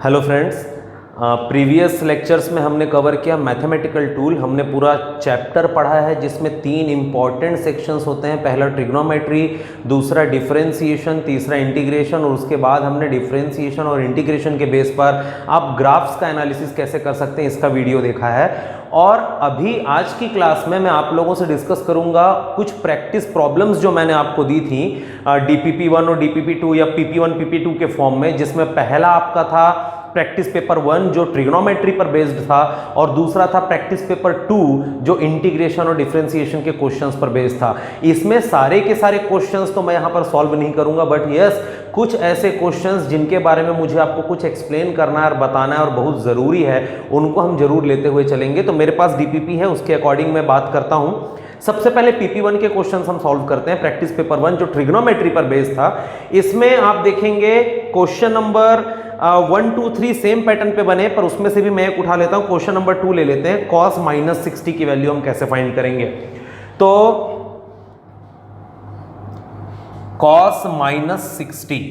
Hello friends, previous lectures में हमने cover किया मैथमेटिकल टूल। हमने पूरा चैप्टर पढ़ा है जिसमें 3 इंपॉर्टेंट सेक्शंस होते हैं। पहला ट्रिग्नोमेट्री, दूसरा डिफरेंशिएशन, तीसरा इंटीग्रेशन, और उसके बाद हमने डिफरेंशिएशन और इंटीग्रेशन के बेस पर आप ग्राफ्स का एनालिसिस कैसे कर सकते हैं इसका वीडियो देखा है। और अभी आज की क्लास में मैं आप लोगों से डिस्कस करूंगा कुछ प्रैक्टिस प्रॉब्लम्स जो मैंने आपको दी थी DPP1 और DPP2 या PP1 PP2 के फॉर्म में, जिसमें पहला आपका था प्रैक्टिस पेपर 1 जो ट्रिग्नोमेट्री पर बेस्ड था और दूसरा था प्रैक्टिस पेपर 2 जो इंटीग्रेशन और डिफरेंशिएशन के क्वेश्चंस पर बेस्ड था। इसमें सारे के सारे क्वेश्चंस तो मैं यहां पर सॉल्व नहीं करूंगा, बट यस कुछ ऐसे क्वेश्चंस जिनके बारे में मुझे आपको कुछ एक्सप्लेन करना है और बताना है और बहुत ज़रूरी है, उनको हम जरूर लेते हुए चलेंगे। तो मेरे पास DPP है, उसके अकॉर्डिंग मैं बात करता हूं। सबसे पहले PP1 के क्वेश्चंस हम सॉल्व करते हैं। प्रैक्टिस पेपर 1 जो ट्रिग्नोमेट्री पर बेस्ड था, इसमें आप देखेंगे क्वेश्चन नंबर 1 2 3 सेम पैटर्न पे बने, पर उसमें से भी मैं एक उठा लेता हूं। क्वेश्चन नंबर 2 ले लेते हैं। cos -60 की वैल्यू हम कैसे फाइंड करेंगे? तो cos -60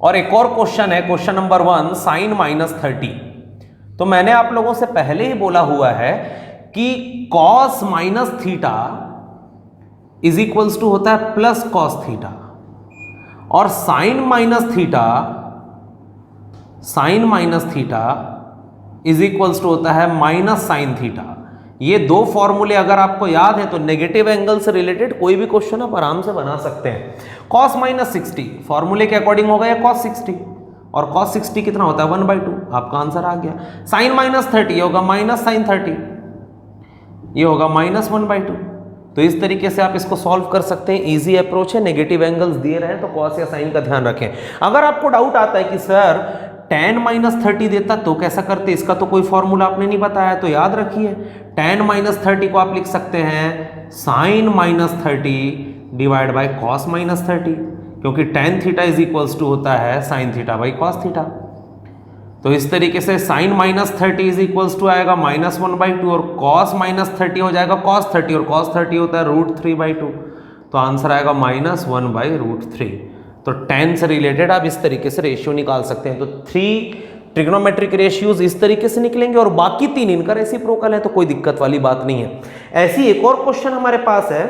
और एक और क्वेश्चन है, क्वेश्चन नंबर 1 sin -30। तो मैंने आप लोगों से पहले ही बोला हुआ है कि cos -θ इज इक्वल्स टू होता है प्लस cos θ, और sin -θ इज इक्वल्स टू होता है माइनस sin θ। ये दो फॉर्मूले अगर आपको याद है तो नेगेटिव एंगल से रिलेटेड कोई भी क्वेश्चन आप आराम से बना सकते हैं। cos -60 फॉर्मूले के अकॉर्डिंग होगा या cos 60, और cos 60 कितना होता है 1/2, आपका आंसर आ गया। sin -30 होगा माइनस sin 30, ये होगा -1/2। तो इस तरीके से आप इसको सॉल्व कर सकते हैं। इजी अप्रोच है, नेगेटिव एंगल्स दिए रहे तो cos या sin का ध्यान रखें। अगर आपको डाउट आता है कि सर tan -30 देता तो कैसा करते, इसका तो कोई फॉर्मूला आपने नहीं बताया, तो याद रखिए tan -30 को आप लिख सकते हैं sin -30 डिवाइड बाय cos -30, क्योंकि tan θ इज इक्वल्स टू होता है sin θ बाई cos θ। तो इस तरीके से sin -30 इज इक्वल्स टू आएगा -1/2, और cos -30 हो जाएगा cos 30, और cos 30 होता है √3/2, तो आंसर आएगा -1/√3। तो tan से रिलेटेड आप इस तरीके से रेशियो निकाल सकते हैं। तो 3 ट्रिग्नोमेट्रिक रेशियोज इस तरीके से निकलेंगे, और बाकी 3 इनका रेसिप्रोकल है, तो कोई दिक्कत वाली बात नहीं है। ऐसी एक और क्वेश्चन हमारे पास है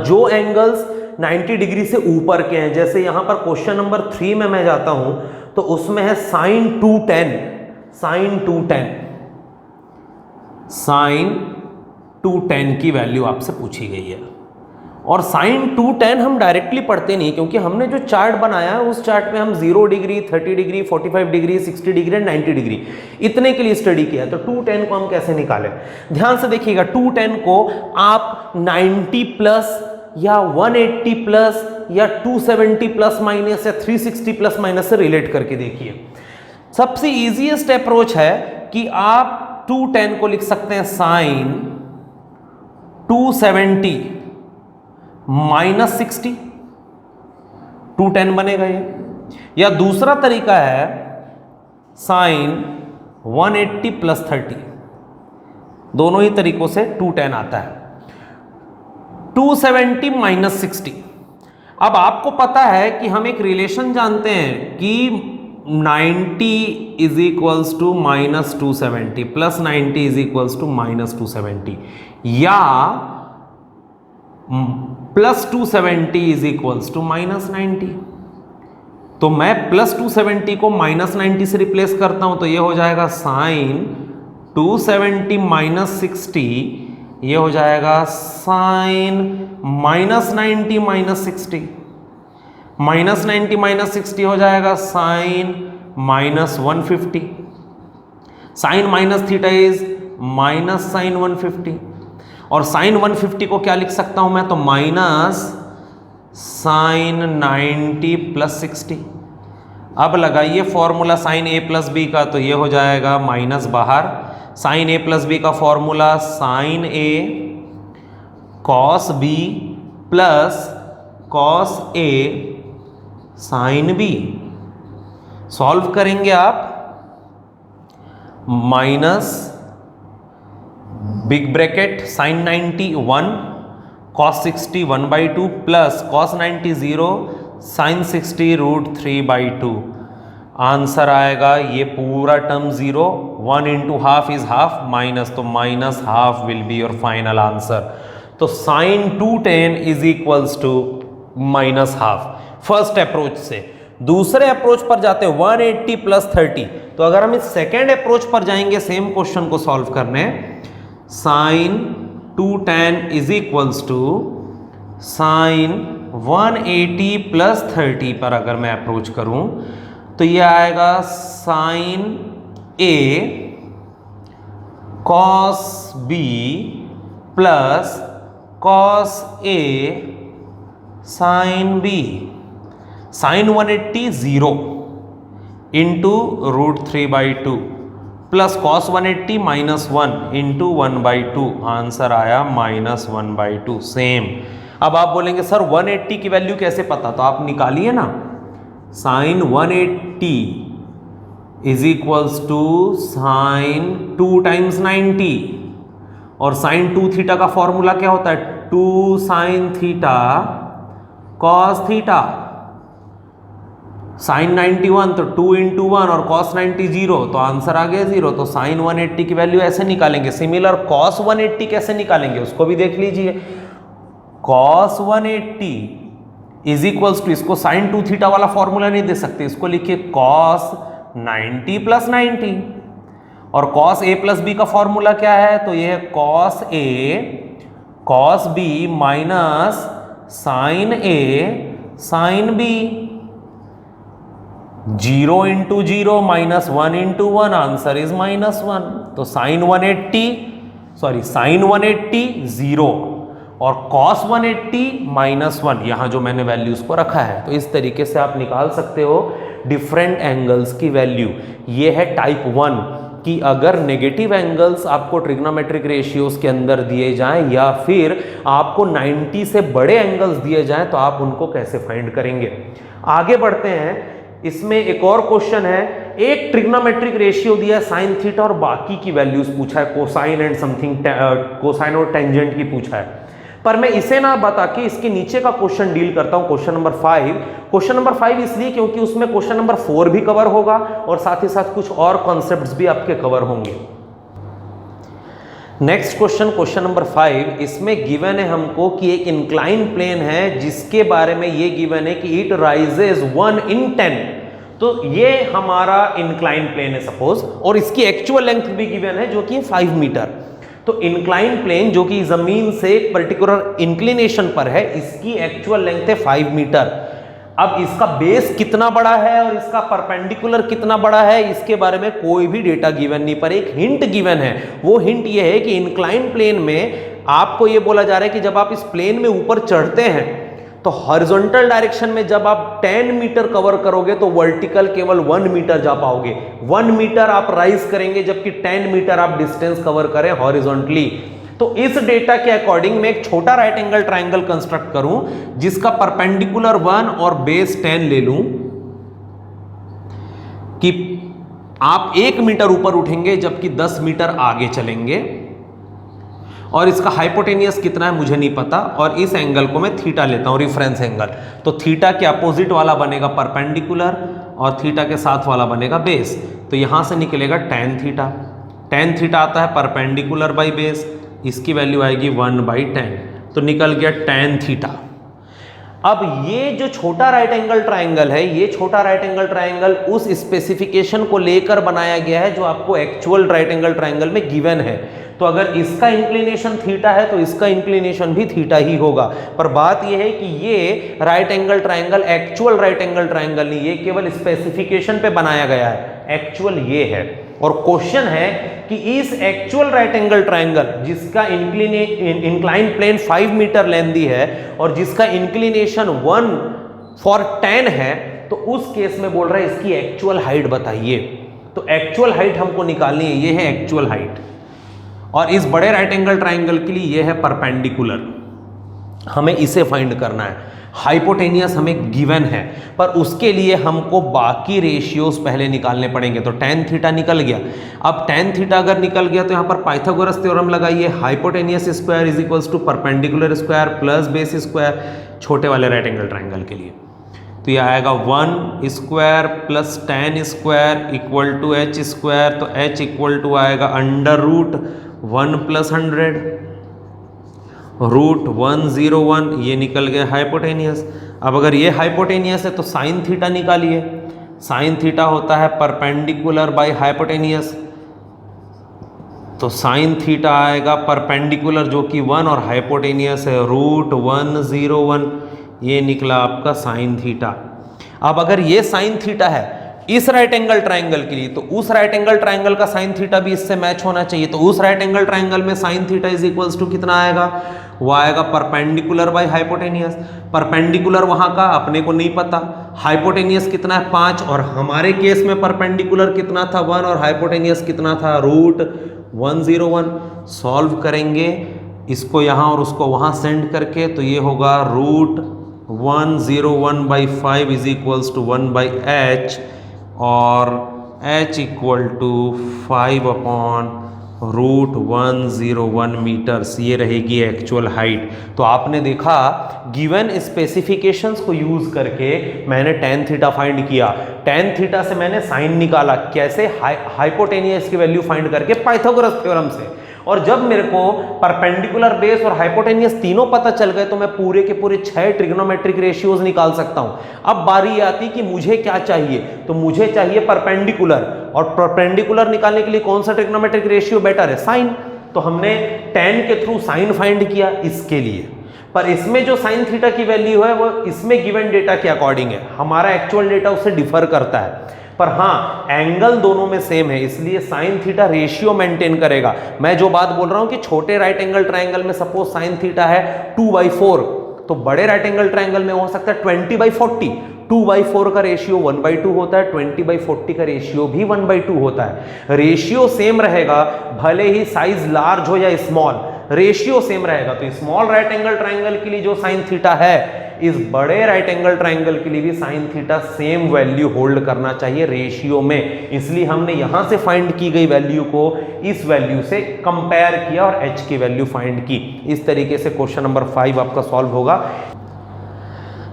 जो एंगल्स 90 डिग्री से ऊपर के हैं। जैसे यहां पर क्वेश्चन नंबर 3 में मैं जाता हूं तो उसमें है sin 2tan, sin 2tan की वैल्यू आपसे पूछी गई है। और sin 2tan हम डायरेक्टली पढ़ते नहीं, क्योंकि हमने जो चार्ट बनाया है उस चार्ट में हम 0 degree, 30 degree, 45 degree, 60 degree and 90 degree इतने के लिए स्टडी किया। तो 2tan को हम कैसे निकालें? ध्यान से देखिएगा, 2tan को आप 90 प्लस या 180 प्लस या 270 प्लस माइनस या 360 प्लस माइनस से रिलेट करके देखिए। सबसे इजीएस्ट अप्रोच है कि आप 2tan को लिख सकते हैं sin 270 -60, 2tan बनेगा ये। या दूसरा तरीका है sin 180 प्लस 30, दोनों ही तरीकों से 2tan आता है। 270 -60, अब आपको पता है कि हम एक रिलेशन जानते हैं कि 90 is equals to -270 plus 90 is equals to -270, या +270 इज इक्वल्स टू -90। तो मैं +270 को -90 से रिप्लेस करता हूं, तो ये हो जाएगा sin 270 -60, ये हो जाएगा sin -90 -60, -90 -60 हो जाएगा sin -150, sin -θ इज -sin 150, और sin 150 को क्या लिख सकता हूं मैं? तो sin 90 प्लस 60। अब लगाइए formula sin a plus b का, तो ये हो जाएगा माइनस बाहर। sin a प्लस b का formula sin a cos b plus cos a sin b। Solve करेंगे आप, minus big bracket sin 90 1, cos 60 1/2 plus cos 90 0, sin 60 √3/2। Answer आएगा ये पूरा term 0, 1 into half is half minus, तो minus half will be your final answer. तो sine 2tan is equals to minus half first approach से। दूसरे approach पर जाते हैं 180 प्लस 30। तो अगर हम इस सेकेंड अप्रोच पर जाएंगे सेम क्वेश्चन को सॉल्व करने, sine 2tan is equals to sine 180 plus 30 पर अगर मैं अप्रोच करूं तो ये आएगा sine A cos B plus cos A sine B। Sine 180 0 into √3/2 plus cos 180 -1 into 1/2, answer आया -1/2 सेम। अब आप बोलेंगे सर 180 की वैल्यू कैसे पता, तो आप निकालिए ना, sine 180 is equals to sine 2 times 90 और साइन 2 थीटा का फॉर्मूला क्या होता है 2 sine theta cos theta. Sine 91 तो 2 इंटू 1 और कॉस 90 0, तो आंसर आ गया 0। तो साइन 180 की वैल्यू ऐसे निकालेंगे। सिमिलर कॉस 180 कैसे निकालेंगे उसको भी देख लीजिए। कॉस 180 इज इक्वल्स टू, इसको साइन 2 थीटा वाला फॉर्मूला नहीं दे सकते, इसको लिखिए कॉस 90 प्लस 90 और कॉस ए प्लस बी का फॉर्मूला क्या है, तो ये है cos A cos B minus sine A sine B. 0 into 0 -1 into 1, answer is -1। तो साइन 180 0 और cos 180 -1, यहां जो मैंने वैल्यूज को रखा है। तो इस तरीके से आप निकाल सकते हो डिफरेंट एंगल्स की वैल्यू। ये है टाइप 1 कि अगर नेगेटिव एंगल्स आपको ट्रिग्नोमेट्रिक रेशियोज के अंदर दिए जाएं या फिर आपको 90 से बड़े एंगल्स दिए जाएं तो आप उनको कैसे फाइंड करेंगे। आगे बढ़ते हैं, इसमें एक और क्वेश्चन है, एक ट्रिग्नोमेट्रिक रेशियो दिया है साइन थीटा और बाकी की वैल्यूज पूछा है, कोसाइन एंड समथिंग, कोसाइन और टेंजेंट की पूछा है। पर मैं इसे ना बता के इसके नीचे का क्वेश्चन डील करता हूं, क्वेश्चन नंबर 5। क्वेश्चन नंबर 5 इसलिए क्योंकि उसमें क्वेश्चन नंबर 4 भी कवर होगा और साथ ही साथ कुछ और कॉन्सेप्ट्स भी आपके कवर होंगे। नेक्स्ट क्वेश्चन, क्वेश्चन नंबर 5, इसमें गिवन है हमको कि एक इंक्लाइन प्लेन है जिसके बारे में ये गिवन है कि इट राइजेस 1 in 10। तो ये हमारा इंक्लाइन प्लेन है सपोज, और इसकी एक्चुअल लेंथ भी गिवन है जो कि 5 मीटर। तो इंक्लाइन प्लेन जो कि जमीन से एक पर्टिकुलर इंक्लिनेशन पर है, इसकी एक्चुअल लेंथ है 5 मीटर। अब इसका बेस कितना बड़ा है और इसका परपेंडिकुलर कितना बड़ा है, इसके बारे में कोई भी डेटा गिवन नहीं, पर एक हिंट गिवन है। वो हिंट ये है कि इंक्लाइन प्लेन में आपको ये बोला जा रहा है कि जब आप इस प्लेन में ऊपर चढ़ते हैं तो हॉरिजॉन्टल डायरेक्शन में जब आप 10 मीटर कवर करोगे तो वर्टिकल केवल 1 मीटर जा पाओगे। 1 मीटर आप राइज करेंगे जबकि 10 मीटर आप डिस्टेंस कवर करें हॉरिजॉन्टली। तो इस डेटा के अकॉर्डिंग मैं एक छोटा राइट एंगल ट्राइंगल कंस्ट्रक्ट करूं जिसका परपेंडिकुलर 1 और बेस 10 ले लूं कि आप 1 मीटर ऊपर उठेंगे जबकि 10 मीटर आगे चलेंगे, और इसका हाइपोटेनियस कितना है मुझे नहीं पता, और इस एंगल को मैं थीटा लेता हूं रिफरेंस एंगल। तो थीटा के अपोजिट वाला बनेगा परपेंडिकुलर और थीटा के साथ वाला बनेगा बेस। तो यहां से निकलेगा tan थीटा। tan थीटा आता है परपेंडिकुलर बाई बेस, इसकी वैल्यू आएगी 1/10, तो निकल गया tan थीटा। अब ये जो छोटा राइट एंगल ट्राइंगल है, ये छोटा राइट एंगल ट्राइंगल उस स्पेसिफिकेशन को लेकर बनाया गया है जो आपको एक्चुअल राइट एंगल ट्राइंगल में गिवन है। तो अगर इसका इंक्लिनेशन थीटा है तो इसका इंक्लिनेशन भी थीटा ही होगा। पर बात यह है कि ये right angle triangle actual right angle triangle नहीं, ये केवल स्पेसिफिकेशन पे बनाया गया है, एक्चुअल ये है। और क्वेश्चन है कि इस एक्चुअल राइट एंगल ट्राइंगल जिसका इंक्लाइन प्लेन 5 मीटर लेंथी है और जिसका इंक्लिनेशन 1/10 है, तो उस केस में बोल रहा है इसकी एक्चुअल हाइट बताइए। तो एक्चुअल हाइट हमको निकालनी है, ये है एक्चुअल हाइट, और इस बड़े राइट एंगल ट्राइंगल के लिए ये है परपेंडिकुलर, हमें इसे फाइंड करना है। हाइपोटेनियस हमें गिवन है, पर उसके लिए हमको बाकी रेशियोज पहले निकालने पड़ेंगे। तो tan थीटा निकल गया। अब tan थीटा अगर निकल गया तो यहाँ पर पाइथागोरस थ्योरम लगाइए, hypotenuse square is equals to perpendicular square plus base square, छोटे वाले राइट एंगल ट्राइंगल के लिए। तो ये आएगा 1 square plus tan square equal to h square, तो h इक्वल टू आएगा अंडर रूट 1 प्लस 100 रूट 101, ये निकल गया हाइपोटेनियस। अब अगर ये हाइपोटेनियस है तो साइन थीटा निकालिए। साइन थीटा होता है परपेंडिकुलर बाय हाइपोटेनियस, तो साइन थीटा आएगा परपेंडिकुलर जो कि 1 और हाइपोटेनियस है रूट 101, ये निकला आपका साइन थीटा। अब अगर ये साइन थीटा है इस राइट एंगल ट्राइंगल के लिए, तो उस राइट एंगल ट्राइंगल का साइन थीटा भी इससे मैच होना चाहिए। तो उस राइट एंगल ट्राइंगल में sine theta is equals to कितना आएगा, वो आएगा परपेंडिकुलर बाय हाइपोटेनियस। परपेंडिकुलर वहां का अपने को नहीं पता, हाइपोटेनियस कितना है 5, और हमारे केस में परपेंडिकुलर कितना था 1 और हाइपोटेनियस कितना था रूट 101। सॉल्व करेंगे इसको यहाँ और उसको वहाँ सेंड करके, तो ये होगा root 101/5 is equals to 1/h, और h इक्वल टू 5/√101 मीटर्स, ये रहेगी एक्चुअल हाइट। तो आपने देखा गिवन स्पेसिफिकेशंस को यूज करके मैंने tan थीटा फाइंड किया, tan थीटा से मैंने साइन निकाला, कैसे हाइपोटेनियस की वैल्यू फाइंड करके पाइथागोरस थ्योरम से। और जब मेरे को परपेंडिकुलर बेस और हाइपोटेनियस तीनों पता चल गए तो मैं पूरे के पूरे 6 ट्रिग्नोमेट्रिक रेशियोज निकाल सकता हूं। अब बारी आती कि मुझे क्या चाहिए, तो मुझे चाहिए परपेंडिकुलर, और परपेंडिकुलर निकालने के लिए कौन सा ट्रिग्नोमेट्रिक रेशियो बेटर है, साइन। तो हमने tan के थ्रू साइन फाइंड किया इसके लिए, पर इसमें जो साइन थीटा की वैल्यू है वो इसमें गिवन डेटा के अकॉर्डिंग है, हमारा एक्चुअल डेटा उससे डिफर करता है। पर हाँ एंगल दोनों में सेम है, इसलिए साइन थीटा रेशियो मेंटेन करेगा। मैं जो बात बोल रहा हूं कि छोटे राइट एंगल ट्रायंगल में सपोज साइन थीटा है 2/4, तो बड़े राइट एंगल ट्रायंगल में हो सकता है 20/40। 2/4 का रेशियो 1/2 होता है, 20/40 का रेशियो भी 1/2 होता है। रेशियो सेम रहेगा, भले ही साइज लार्ज हो या स्मॉल, रेशियो सेम रहेगा। तो स्मॉल राइट एंगल ट्रायंगल के लिए जो साइन थीटा है, इस बड़े राइट एंगल ट्रायंगल के लिए भी sine theta same value hold करना चाहिए रेशियो में। इसलिए हमने यहां से फाइंड की गई वैल्यू को इस वैल्यू से कंपेयर किया और h की वैल्यू फाइंड की। इस तरीके से क्वेश्चन नंबर 5 आपका सॉल्व होगा।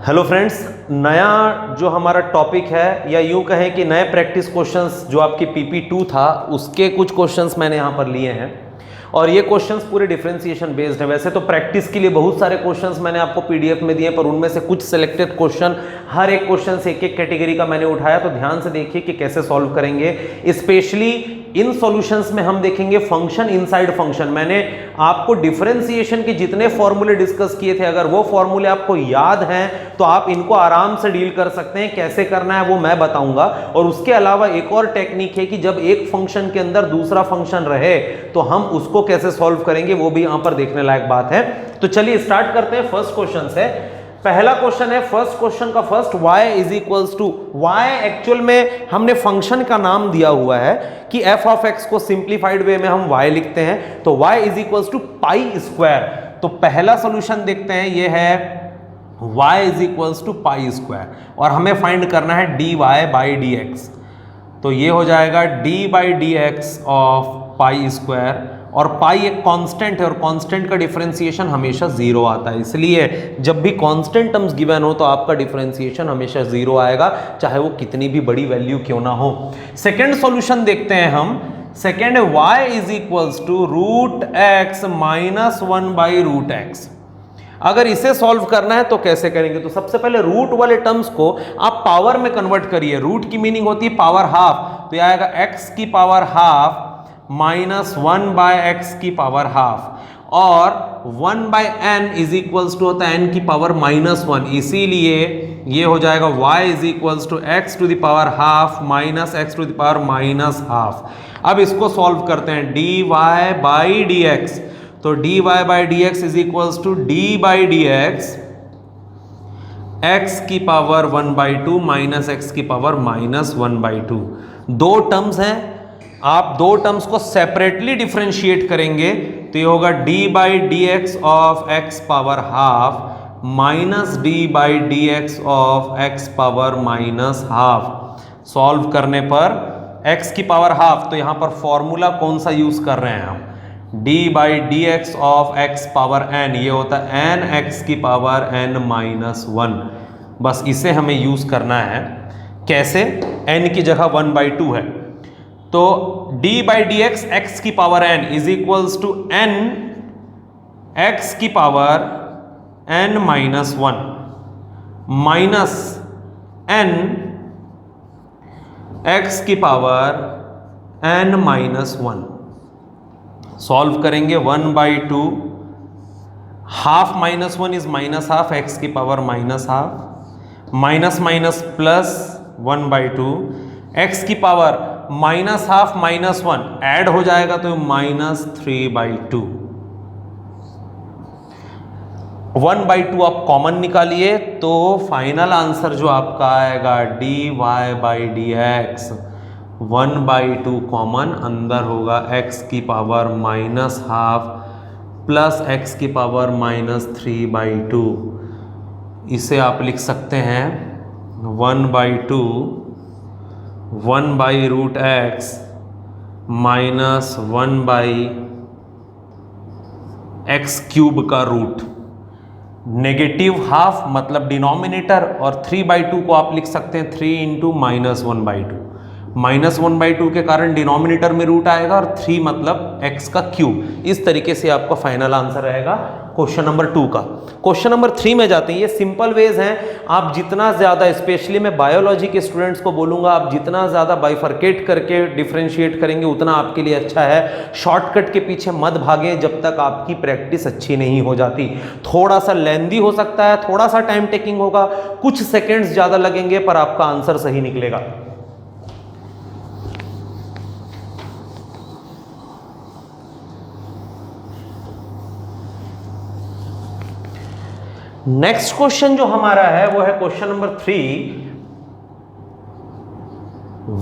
हेलो फ्रेंड्स, नया जो हमारा टॉपिक है, या यूं कहें कि नए प्रैक्टिस क्वेश्चंस जो आपकी PP2 था उसके कुछ क्वेश्चंस मैंने यहां पर लिए हैं, और ये क्वेश्चंस पूरे डिफरेंशिएशन बेस्ड है। वैसे तो प्रैक्टिस के लिए बहुत सारे क्वेश्चंस मैंने आपको PDF में दिए, पर उनमें से कुछ सिलेक्टेड क्वेश्चन, हर एक क्वेश्चन से एक एक कैटेगरी का मैंने उठाया, तो ध्यान से देखिए कि कैसे सॉल्व करेंगे। स्पेशली इन सॉल्यूशंस में हम देखेंगे फंक्शन इनसाइड फंक्शन। मैंने आपको डिफरेंशिएशन के जितने फॉर्मूले डिस्कस किए थे, अगर वो फॉर्मूले आपको याद हैं तो आप इनको आराम से डील कर सकते हैं। कैसे करना है वो मैं बताऊंगा। और उसके अलावा एक और टेक्निक है कि जब एक फंक्शन के अंदर दूसरा फंक्शन रहे तो हम उसको कैसे सॉल्व करेंगे, वो भी यहां पर देखने लायक बात है। तो चलिए स्टार्ट करते हैं फर्स्ट क्वेश्चन से। पहला क्वेश्चन है, फर्स्ट क्वेश्चन का first, y is equals to, y actual में हमने फंक्शन का नाम दिया हुआ है कि f ऑफ x को सिंप्लीफाइड वे में हम y लिखते हैं, तो y is equals to pi square. तो पहला सॉल्यूशन देखते हैं, ये है y is equals to pi square, और हमें फाइंड करना है dy बाई dx। तो ये हो जाएगा D by d x of pi square, और पाई एक कांस्टेंट है और कांस्टेंट का डिफरेंशिएशन हमेशा जीरो आता है, इसलिए जब भी कांस्टेंट टर्म्स गिवन हो तो आपका डिफरेंशिएशन हमेशा जीरो आएगा, चाहे वो कितनी भी बड़ी वैल्यू क्यों ना हो। सेकंड सॉल्यूशन देखते हैं हम। सेकंड है y is equals to root x minus 1/√x। अगर इसे सॉल्व करना है तो कैसे करेंगे, तो सबसे पहले रूट वाले टर्म्स को आप पावर में कन्वर्ट करिए। रूट की मीनिंग होती है पावर हाफ, तो यह आएगा x की पावर हाफ माइनस 1/x की पावर हाफ, और 1/n इज इक्वल्स टू होता है n की पावर -1, इसीलिए ये हो जाएगा y is equals to x to the power half minus x to the power minus half. अब इसको सॉल्व करते हैं, dy बाई dx, तो dy by dx is equals to d by dx x की पावर 1/2 माइनस x की power -1/2। दो terms हैं, आप दो टर्म्स को सेपरेटली डिफरेंशिएट करेंगे तो ये होगा d by d x of x power half minus d by d x of x power minus half. Solve करने पर x की पावर हाफ, तो यहां पर फॉर्मूला कौन सा यूज कर रहे हैं हम, d by d x of x power n, ये होता है n x की पावर n-1। बस इसे हमें यूज करना है। कैसे? n की जगह 1/2 है, तो d by d x x की power n is equals to n x की power n minus 1 minus n x की पावर n माइनस 1। सॉल्व करेंगे 1/2, half minus 1 is minus half, x की power minus half, minus minus plus 1/2, x की power minus half minus 1 add हो जाएगा तो minus 3/2। 1/2 आप common निकालिए तो फाइनल आंसर जो आपका आएगा dy by d x, 1/2 common अंदर होगा, x की power minus half plus x की पावर माइनस 3/2। इसे आप लिख सकते हैं 1/2 1/√x माइनस 1/x³ का रूट। नेगेटिव हाफ मतलब डिनोमिनेटर, और 3/2 को आप लिख सकते हैं 3 इंटू माइनस 1/2। माइनस 1/2 के कारण डिनोमिनेटर में रूट आएगा और 3 मतलब x का क्यूब। इस तरीके से आपका फाइनल आंसर रहेगा क्वेश्चन नंबर 2 का। क्वेश्चन नंबर 3 में जाते हैं। ये सिंपल वेज हैं, आप जितना ज़्यादा, स्पेशली मैं बायोलॉजी के स्टूडेंट्स को बोलूँगा, आप जितना ज़्यादा बाइफरकेट करके डिफ्रेंशिएट करेंगे उतना आपके लिए अच्छा है। शॉर्टकट के पीछे मत भागें जब तक आपकी प्रैक्टिस अच्छी नहीं हो जाती। थोड़ा सा लेंदी हो सकता है, थोड़ा सा टाइम टेकिंग होगा, कुछ सेकेंड्स ज़्यादा लगेंगे, पर आपका आंसर सही निकलेगा। नेक्स्ट क्वेश्चन जो हमारा है वो है question number 3।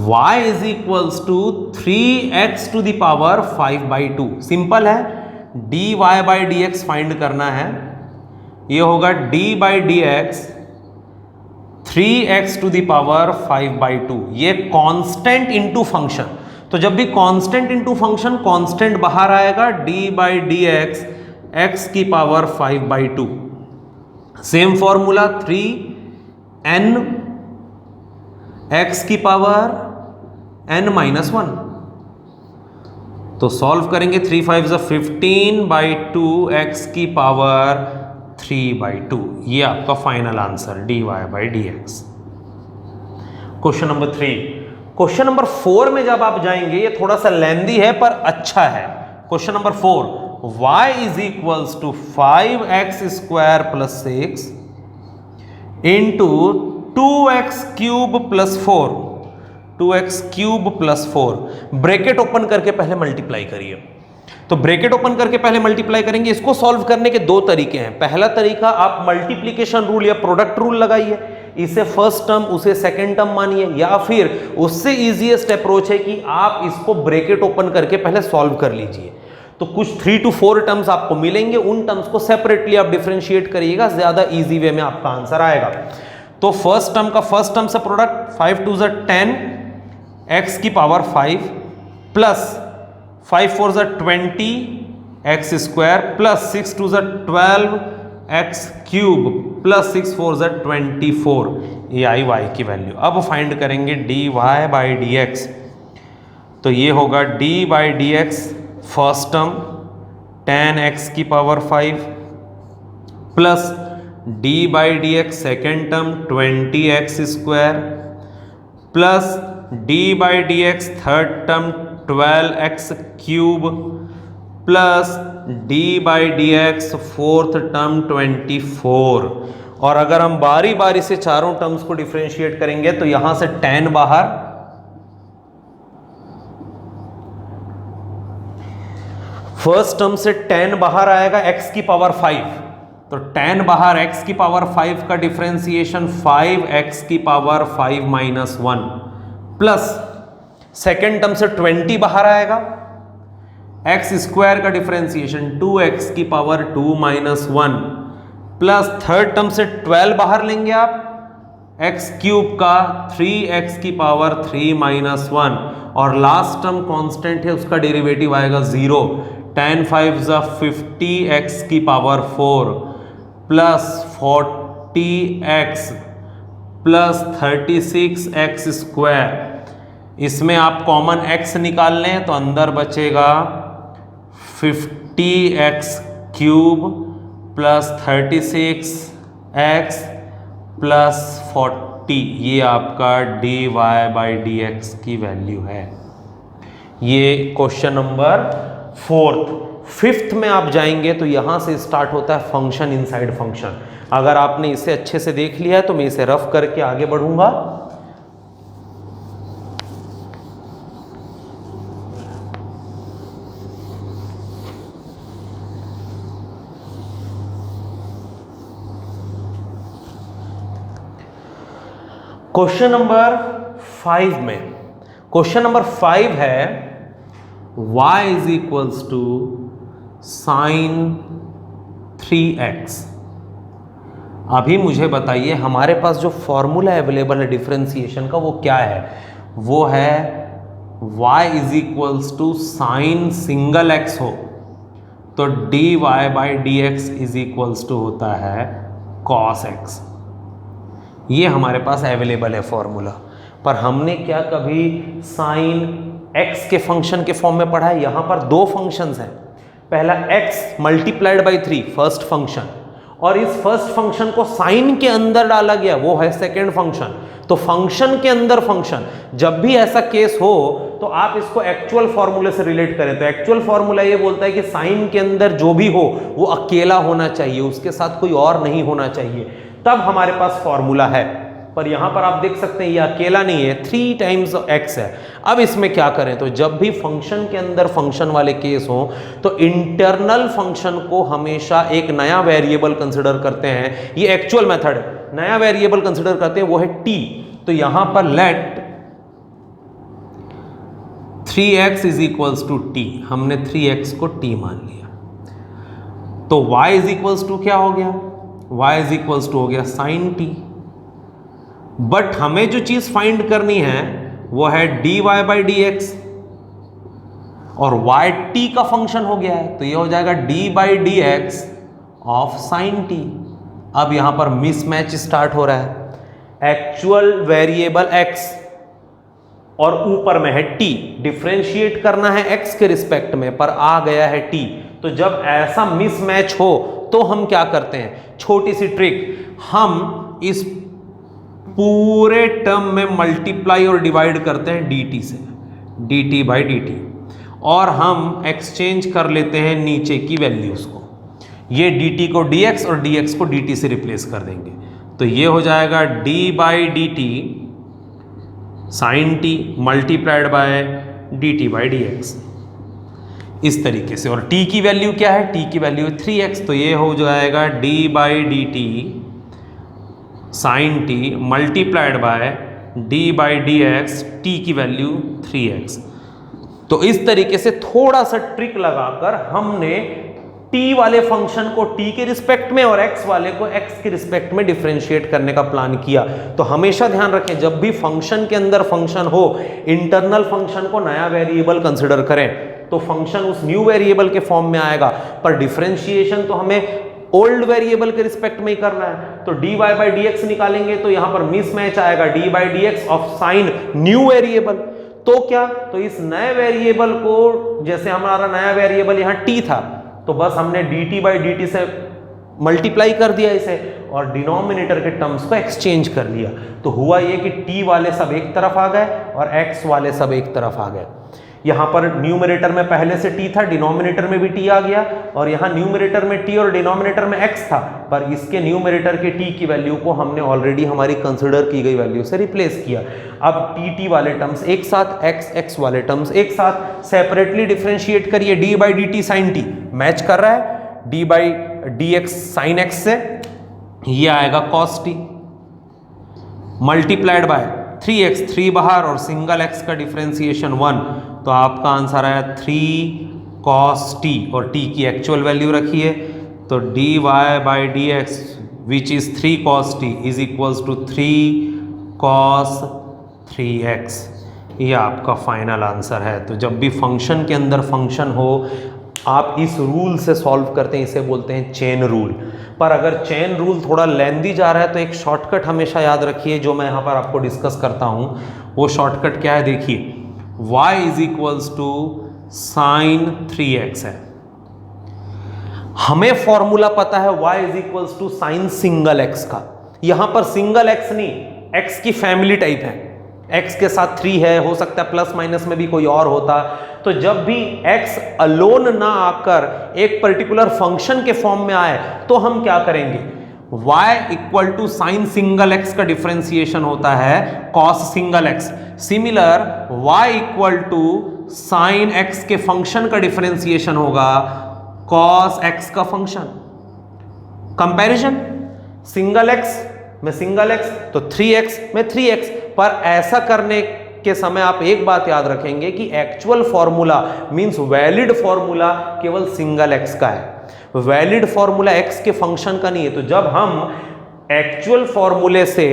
y is equals to 3x to the power 5/2। Simple है, dy by d x find करना है। ये होगा d by d x 3x to the power 5/2। ये कांस्टेंट इनटू फंक्शन, तो जब भी कांस्टेंट इनटू फंक्शन कांस्टेंट बाहर आएगा, d by d x x की power 5/2। Same formula 3n x की पावर n माइनस 1। तो सॉल्व करेंगे 3 5 15/2 x की पावर 3/2। ये आपका final answer dy by d x. Question number 3। Question number 4 में जब आप जाएंगे, ये थोड़ा सा लेंदी है पर अच्छा है। Question number 4, y is equals to 5x² plus 6 into 2x³ plus 4, 2x³ plus 4। Bracket open करके पहले मल्टीप्लाई करिए। तो ब्रैकेट ओपन करके पहले मल्टीप्लाई करेंगे। इसको सॉल्व करने के दो तरीके हैं। पहला तरीका, आप मल्टीप्लीकेशन रूल या प्रोडक्ट रूल लगाइए, इसे फर्स्ट टर्म उसे सेकंड टर्म मानिए, या फिर उससे इजीएस्ट अप्रोच है कि आप इसको ब्रैकेट ओपन करके पहले सॉल्व कर लीजिए। तो कुछ 3 to 4 टर्म्स आपको मिलेंगे, उन टर्म्स को सेपरेटली आप डिफरेंशिएट करिएगा, ज्यादा इजी वे में आपका आंसर आएगा। तो फर्स्ट टर्म का फर्स्ट टर्म से प्रोडक्ट 5 2 10 x की power 5 plus 5 4 20 x² plus 6 2 12 x³ plus 6 4 24। ये आई y की वैल्यू। अब फाइंड करेंगे dy बाई डी एक्स। तो ये होगा d by d x first term 10x की power 5 plus d by d x second term 20x² plus d by d x third term 12x³ plus d by d x fourth term 24। और अगर हम बारी बारी से चारों terms को differentiate करेंगे तो यहां से 10 बाहर, फर्स्ट टर्म से 10 बाहर आएगा x की पावर 5, तो 10 बाहर x की पावर 5 का डिफरेंशिएशन 5x की power 5 minus 1 plus second term से 20 बाहर आएगा, x² का डिफरेंशिएशन 2x की power 2 minus 1 plus third term से 12 बाहर लेंगे आप, x³ का 3x की पावर 3 माइनस 1 और लास्ट टर्म कांस्टेंट है, उसका डेरिवेटिव आएगा 0। 10 5 50 x की power 4 plus 40x plus 36x²। इसमें आप कॉमन x निकाल लें तो अंदर बचेगा 50x³ प्लस 36x प्लस 40। ये आपका dy/dx की वैल्यू है। ये क्वेश्चन नंबर 4। 5th में आप जाएंगे तो यहां से स्टार्ट होता है फंक्शन इनसाइड फंक्शन। अगर आपने इसे अच्छे से देख लिया है तो मैं इसे रफ करके आगे बढ़ूंगा। क्वेश्चन नंबर 5 में, क्वेश्चन नंबर 5 है y is equals to sine 3x। अभी मुझे बताइए हमारे पास जो फॉर्मूला अवेलेबल है डिफरेंशिएशन का वो क्या है? वो है y is equals to sine single x हो तो dy/dx इज इक्वल्स टू होता है cos x। ये हमारे पास अवेलेबल है फॉर्मूला। पर हमने क्या कभी साइन x के फंक्शन के फॉर्म में पढ़ा है? यहां पर दो फंक्शंस हैं। पहला x multiplied by 3 first function, और इस फर्स्ट फंक्शन को साइन के अंदर डाला गया वो है सेकेंड फंक्शन। तो फंक्शन के अंदर फंक्शन, जब भी ऐसा केस हो तो आप इसको एक्चुअल फॉर्मूले से रिलेट करें। तो एक्चुअल फॉर्मूला ये बोलता है कि साइन के अंदर जो भी हो वो अकेला होना चाहिए, उसके साथ कोई और नहीं होना चाहिए, तब हमारे पास फॉर्मूला है। पर यहां पर आप देख सकते हैं ये अकेला नहीं है, 3 टाइम्स x है। अब इसमें क्या करें? तो जब भी फंक्शन के अंदर फंक्शन वाले केस हो तो इंटरनल फंक्शन को हमेशा एक नया वेरिएबल कंसिडर करते हैं। ये एक्चुअल मेथड है, नया वेरिएबल कंसिडर करते हैं, वो है t। तो यहां पर let 3x is equals to t, हमने 3x को t मान लिया। तो y इज इक्वल्स टू क्या हो गया? y इज इक्वल्स टू हो गया साइन t। बट हमें जो चीज फाइंड करनी है वो है dy/dx, और y t का फंक्शन हो गया है तो ये हो जाएगा d/dx ऑफ साइन t। अब यहां पर मिसमैच स्टार्ट हो रहा है। एक्चुअल वेरिएबल x और ऊपर में है t, डिफरेंशिएट करना है x के रिस्पेक्ट में, पर आ गया है t। तो जब ऐसा मिसमैच हो तो हम क्या करते हैं? छोटी सी ट्रिक, हम इस पूरे टर्म में मल्टीप्लाई और डिवाइड करते हैं dt से, dt/dt, और हम एक्सचेंज कर लेते हैं नीचे की वैल्यूज को। ये dt को dx और dx को dt से रिप्लेस कर देंगे। तो ये हो जाएगा d/dt sine t multiplied bye dt/dx, इस तरीके से। और t की वैल्यू क्या है? t की वैल्यू है 3x, तो ये हो जाएगा d/dt sine t multiplied by d/dx, t की वैल्यू 3x। तो इस तरीके से थोड़ा सा ट्रिक लगाकर हमने t वाले फंक्शन को t के रिस्पेक्ट में और x वाले को x के रिस्पेक्ट में डिफरेंशिएट करने का प्लान किया। तो हमेशा ध्यान रखें जब भी फंक्शन के अंदर फंक्शन हो, इंटरनल फंक्शन को नया वेरिएबल कंसिडर करें तो फंक्शन उस न्यू वेरिएबल के फॉर्म में आएगा, पर डिफरेंशिएशन तो हमें ओल्ड वेरिएबल के रिस्पेक्ट में ही करना है। तो dy/dx निकालेंगे तो यहां पर मिसमैच आएगा, d/dx of sine new variable. तो क्या? तो इस नए वेरिएबल को, जैसे हमारा नया वेरिएबल यहां t था, तो बस हमने dt/dt से मल्टीप्लाई कर दिया इसे और डिनोमिनेटर के टर्म्स को एक्सचेंज कर लिया। तो हुआ ये कि t वाले सब एक तरफ आ गए और x वाले सब एक तरफ आ गए। यहां पर न्यूमरेटर में पहले से t था, डिनोमिनेटर में भी t आ गया, और यहां न्यूमरेटर में t और डिनोमिनेटर में x था, पर इसके न्यूमरेटर के t की वैल्यू को हमने ऑलरेडी हमारी कंसिडर की गई वैल्यू से रिप्लेस किया। अब t वाले टर्म्स एक साथ, x वाले टर्म्स एक साथ, सेपरेटली डिफरेंशिएट करिए। d/dt साइन t मैच कर रहा है d/dx साइन x से, ये आएगा cos t multiplied bye 3x, 3 बाहर और सिंगल x का डिफरेंशिएशन 1, तो आपका आंसर आया 3 cos t, और t की एक्चुअल वैल्यू रखिए तो dy/dx which is 3 cos t is equals to 3 cos 3x। ये आपका फाइनल आंसर है। तो जब भी फंक्शन के अंदर फंक्शन हो, आप इस रूल से सॉल्व करते हैं, इसे बोलते हैं चेन रूल। पर अगर चेन रूल थोड़ा लेंदी जा रहा है तो एक शॉर्टकट हमेशा याद रखिए, जो मैं यहाँ पर आपको डिस्कस करता हूँ। वो शॉर्टकट क्या है, देखिए, y is equals to sine 3x है। हमें फॉर्मूला पता है y is equals to sine single x का। यहां पर सिंगल x नहीं, x की फैमिली टाइप है, x के साथ 3 है, हो सकता है प्लस माइनस में भी कोई और होता। तो जब भी x अलोन ना आकर एक पर्टिकुलर फंक्शन के फॉर्म में आए तो हम क्या करेंगे, y equal to sine single x का डिफरेंशिएशन होता है cos single x। Similar y equal to sine x के फंक्शन का डिफरेंशिएशन होगा cos x का फंक्शन। कंपैरिजन, सिंगल x में सिंगल x तो 3x में 3x। पर ऐसा करने के समय आप एक बात याद रखेंगे कि actual formula means valid formula केवल सिंगल x का है, वैलिड फॉर्मूला x के फंक्शन का नहीं है। तो जब हम एक्चुअल फॉर्मूले से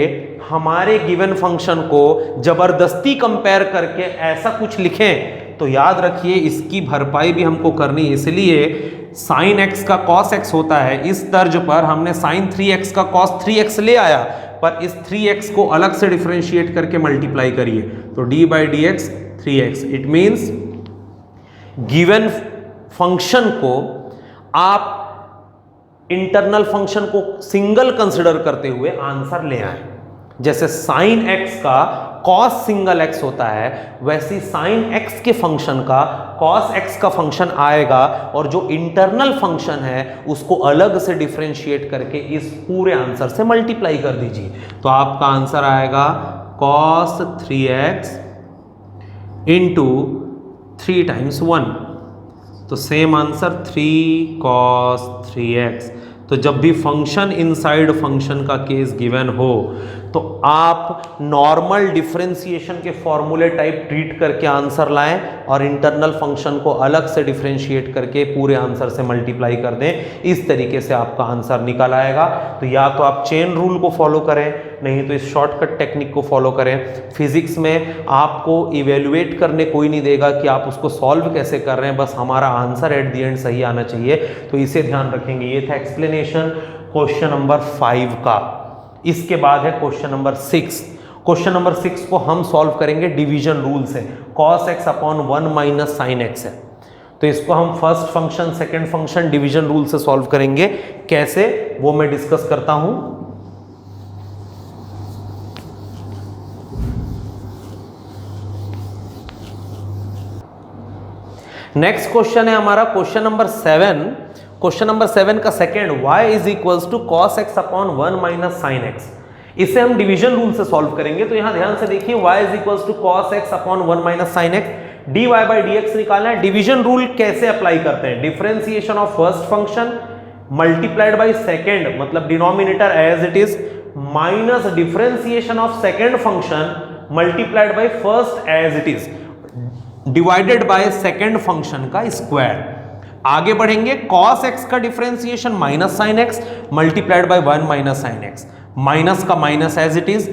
हमारे गिवन फंक्शन को जबरदस्ती कंपेयर करके ऐसा कुछ लिखें तो याद रखिए इसकी भरपाई भी हमको करनी है। इसलिए साइन x का cos x होता है, इस तर्ज पर हमने साइन 3x का cos 3x ले आया, पर इस 3x को अलग से डिफरेंशिएट करके मल्टीप्लाई करिए तो d by d x 3x। It means given function को आप इंटरनल फंक्शन को सिंगल कंसिडर करते हुए आंसर ले आए। जैसे साइन x का cos सिंगल x होता है, वैसी साइन x के फंक्शन का cos x का फंक्शन आएगा और जो इंटरनल फंक्शन है उसको अलग से डिफरेंशिएट करके इस पूरे आंसर से मल्टीप्लाई कर दीजिए तो आपका आंसर आएगा cos 3x इंटू 3 टाइम्स 1, तो सेम आंसर 3 cos 3x। तो जब भी फंक्शन इनसाइड फंक्शन का केस गिवन हो तो आप नॉर्मल डिफरेंशिएशन के फॉर्मूले टाइप ट्रीट करके आंसर लाएं और इंटरनल फंक्शन को अलग से डिफरेंशिएट करके पूरे आंसर से मल्टीप्लाई कर दें। इस तरीके से आपका आंसर निकल आएगा। तो या तो आप चेन रूल को फॉलो करें, नहीं तो इस शॉर्टकट टेक्निक को फॉलो करें। फिजिक्स में आपको इवेल्युएट करने कोई नहीं देगा कि आप उसको सॉल्व कैसे कर रहे हैं, बस हमारा आंसर एट द एंड सही आना चाहिए। तो इसे ध्यान रखेंगे। ये था एक्सप्लेनेशन क्वेश्चन नंबर 5 का। इसके बाद है क्वेश्चन नंबर 6। क्वेश्चन नंबर 6 को हम सॉल्व करेंगे डिवीजन रूल से। cos x upon 1 minus sine x है, तो इसको हम first function second function division rule से सॉल्व करेंगे। कैसे वो मैं डिस्कस करता हूं। नेक्स्ट क्वेश्चन है हमारा क्वेश्चन नंबर 7। क्वेश्चन नंबर 7 का second, y is equals to cos x upon 1 minus sine x। इसे हम डिवीजन रूल से सॉल्व करेंगे। तो यहां ध्यान से देखिए, y is equals to cos x upon 1 minus sine x, dy by dx निकालना है। डिवीजन रूल कैसे अप्लाई करते हैं, differentiation of first function multiplied by second, मतलब denominator as it is, minus differentiation of second function multiplied by first as it is, divided by second function का square. आगे बढ़ेंगे, cos x का differentiation minus sine x multiplied by 1 minus sine x, minus का minus as it is,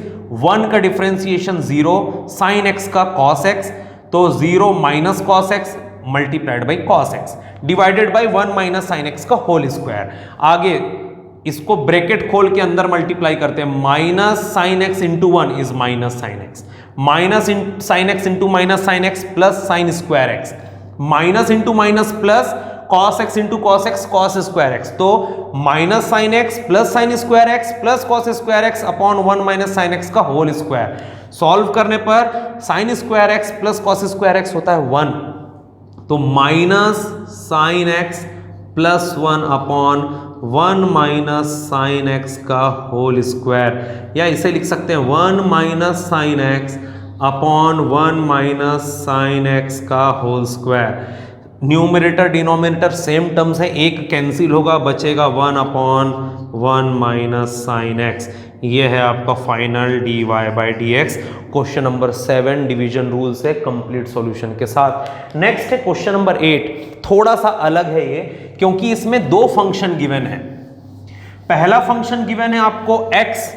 1 का differentiation 0, sine x का cos x, तो 0 minus cos x multiplied by cos x divided by 1 minus sine x का whole square. आगे इसको bracket खोल के अंदर मल्टीप्लाई करते हैं, minus sine x into 1 is minus sine x, minus sine x into minus sine x plus sine square x, minus into minus plus cos x into cos x cos square x, तो minus sine x plus sine square x plus cos square x upon 1 minus sine x का whole square. Solve करने पर sine square x plus cos square x होता है 1, तो minus sine x plus 1 upon 1 minus sine x का whole square, या इसे लिख सकते हैं 1 minus sine x upon 1 minus sine x का whole square. Numerator denominator same terms है, एक कैंसिल होगा, बचेगा 1 अपॉन 1 माइनस साइन x। ये है आपका final dy by dx question number 7 division rule से कंप्लीट सॉल्यूशन के साथ। नेक्स्ट है क्वेश्चन नंबर 8। थोड़ा सा अलग है ये, क्योंकि इसमें दो फंक्शन गिवन है। पहला फंक्शन गिवन है आपको x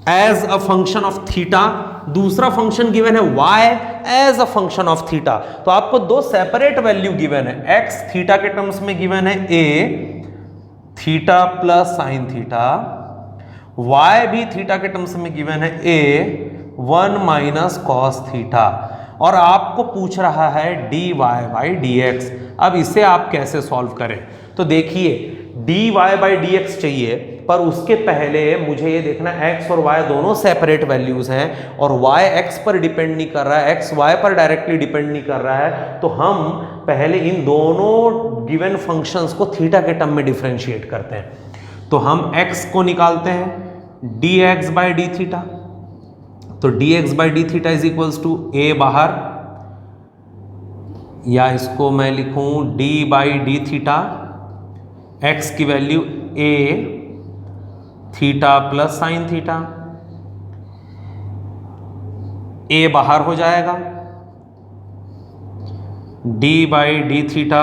as a function of theta, दूसरा फंक्शन गिवन है y as a function of theta. तो आपको दो सेपरेट वैल्यू गिवन है, x थीटा के टर्म्स में गिवन है a theta plus sine theta, y भी थीटा के टर्म्स में गिवन है a 1 माइनस कॉस थीटा, और आपको पूछ रहा है dy बाई dx। अब इसे आप कैसे सॉल्व करें? तो देखिए dy बाई dx चाहिए, पर उसके पहले मुझे ये देखना x और y दोनों सेपरेट वैल्यूज हैं और y x पर डिपेंड नहीं कर रहा है, x y पर डायरेक्टली डिपेंड नहीं कर रहा है। तो हम पहले इन दोनों गिवन फंक्शंस को थीटा के टर्म में डिफरेंशिएट करते हैं। तो हम x को निकालते हैं dx बाई डी थीटा, तो dx by d theta is equals to a बाहर, या इसको मैं लिखूं d by d theta, x की value a theta plus sine theta, a बाहर हो जाएगा, d by d theta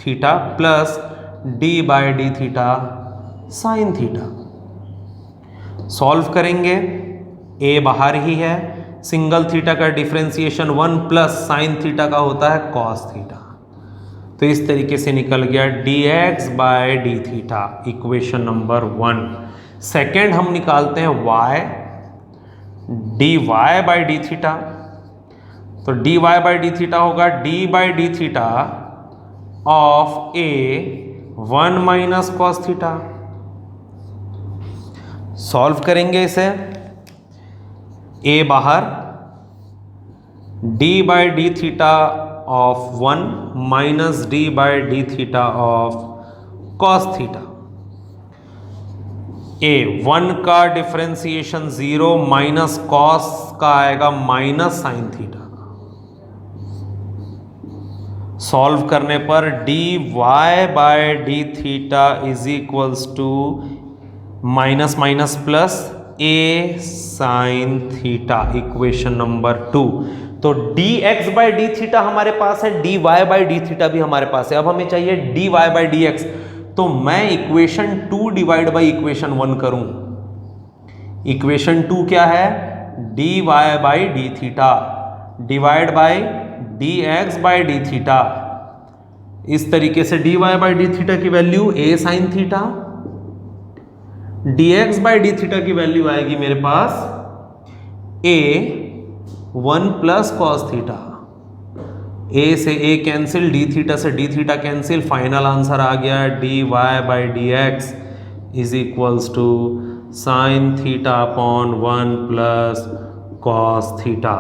theta plus d by d theta sine theta. Solve करेंगे, a बाहर ही है, सिंगल थीटा का डिफरेंशिएशन 1 प्लस साइन थीटा का होता है कॉस थीटा। तो इस तरीके से निकल गया dx by d theta, equation number 1। Second हम निकालते हैं y, dy by d theta, तो dy बाई डी थीटा होगा d by d theta of a 1 minus cos theta. Solve करेंगे इसे, a बाहर, d by d theta of 1 minus d by d theta of cos theta. a 1 का differentiation 0 minus cos का आएगा minus sine theta. Solve करने पर dy by d theta is equals to minus minus plus a sine theta, equation number 2। तो dx by d theta हमारे पास है, dy by d theta भी हमारे पास है। अब हमें चाहिए dy बाई dx, तो मैं इक्वेशन 2 डिवाइड बाई इक्वेशन 1 करूं। इक्वेशन 2 क्या है? dy by d theta divide by dx by d theta. इस तरीके से dy बाई डी थीटा की value a sine theta, dx by d theta की वैल्यू आएगी मेरे पास a 1 plus cos theta. a से a कैंसिल, d थीटा से d theta cancel, final answer आ गया dy by dx is equals to sine theta upon 1 plus cos theta.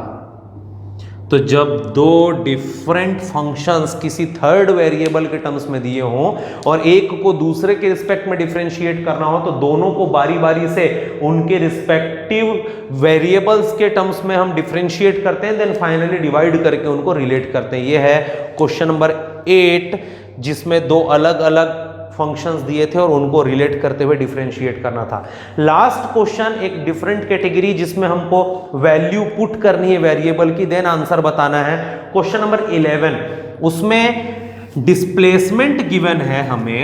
तो जब दो डिफरेंट फंक्शंस किसी थर्ड वेरिएबल के टर्म्स में दिए हों और एक को दूसरे के रिस्पेक्ट में डिफरेंशिएट करना हो, तो दोनों को बारी बारी से उनके रिस्पेक्टिव वेरिएबल्स के टर्म्स में हम डिफरेंशिएट करते हैं, देन फाइनली डिवाइड करके उनको रिलेट करते हैं। ये है क्वेश्चन नंबर 8, जिसमें दो अलग अलग फंक्शंस दिए थे और उनको रिलेट करते हुए डिफरेंशिएट करना था। लास्ट क्वेश्चन एक डिफरेंट कैटेगरी, जिसमें हमको वैल्यू पुट करनी है वेरिएबल की, देन आंसर बताना है। क्वेश्चन नंबर 11, उसमें डिस्प्लेसमेंट गिवन है हमें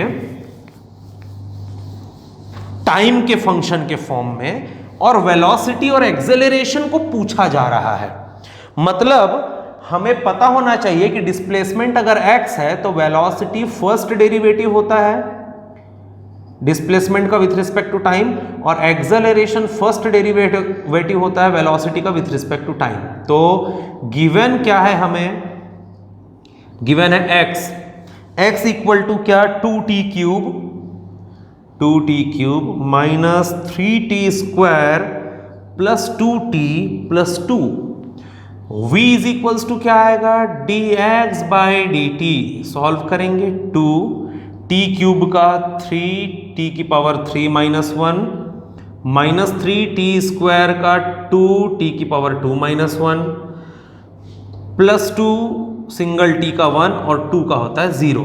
टाइम के फंक्शन के फॉर्म में, और वेलोसिटी और एक्सेलरेशन को पूछा जा रहा है। मतलब हमें पता होना चाहिए कि डिस्प्लेसमेंट अगर x है तो वेलोसिटी फर्स्ट डेरिवेटिव होता है डिस्प्लेसमेंट का विथ रिस्पेक्ट टू टाइम, और एक्सेलरेशन फर्स्ट डेरिवेटिव होता है वेलोसिटी का विथ रिस्पेक्ट टू टाइम। तो गिवन क्या है हमें? गिवन है x इक्वल टू क्या? 2t cube minus 3t square plus 2t plus 2। v is equals to क्या आएगा? dx by d t. Solve करेंगे, 2t क्यूब का 3t की power 3 minus 1 minus 3t square का 2t की power 2 minus 1 plus 2 single t का 1 और 2 का होता है 0।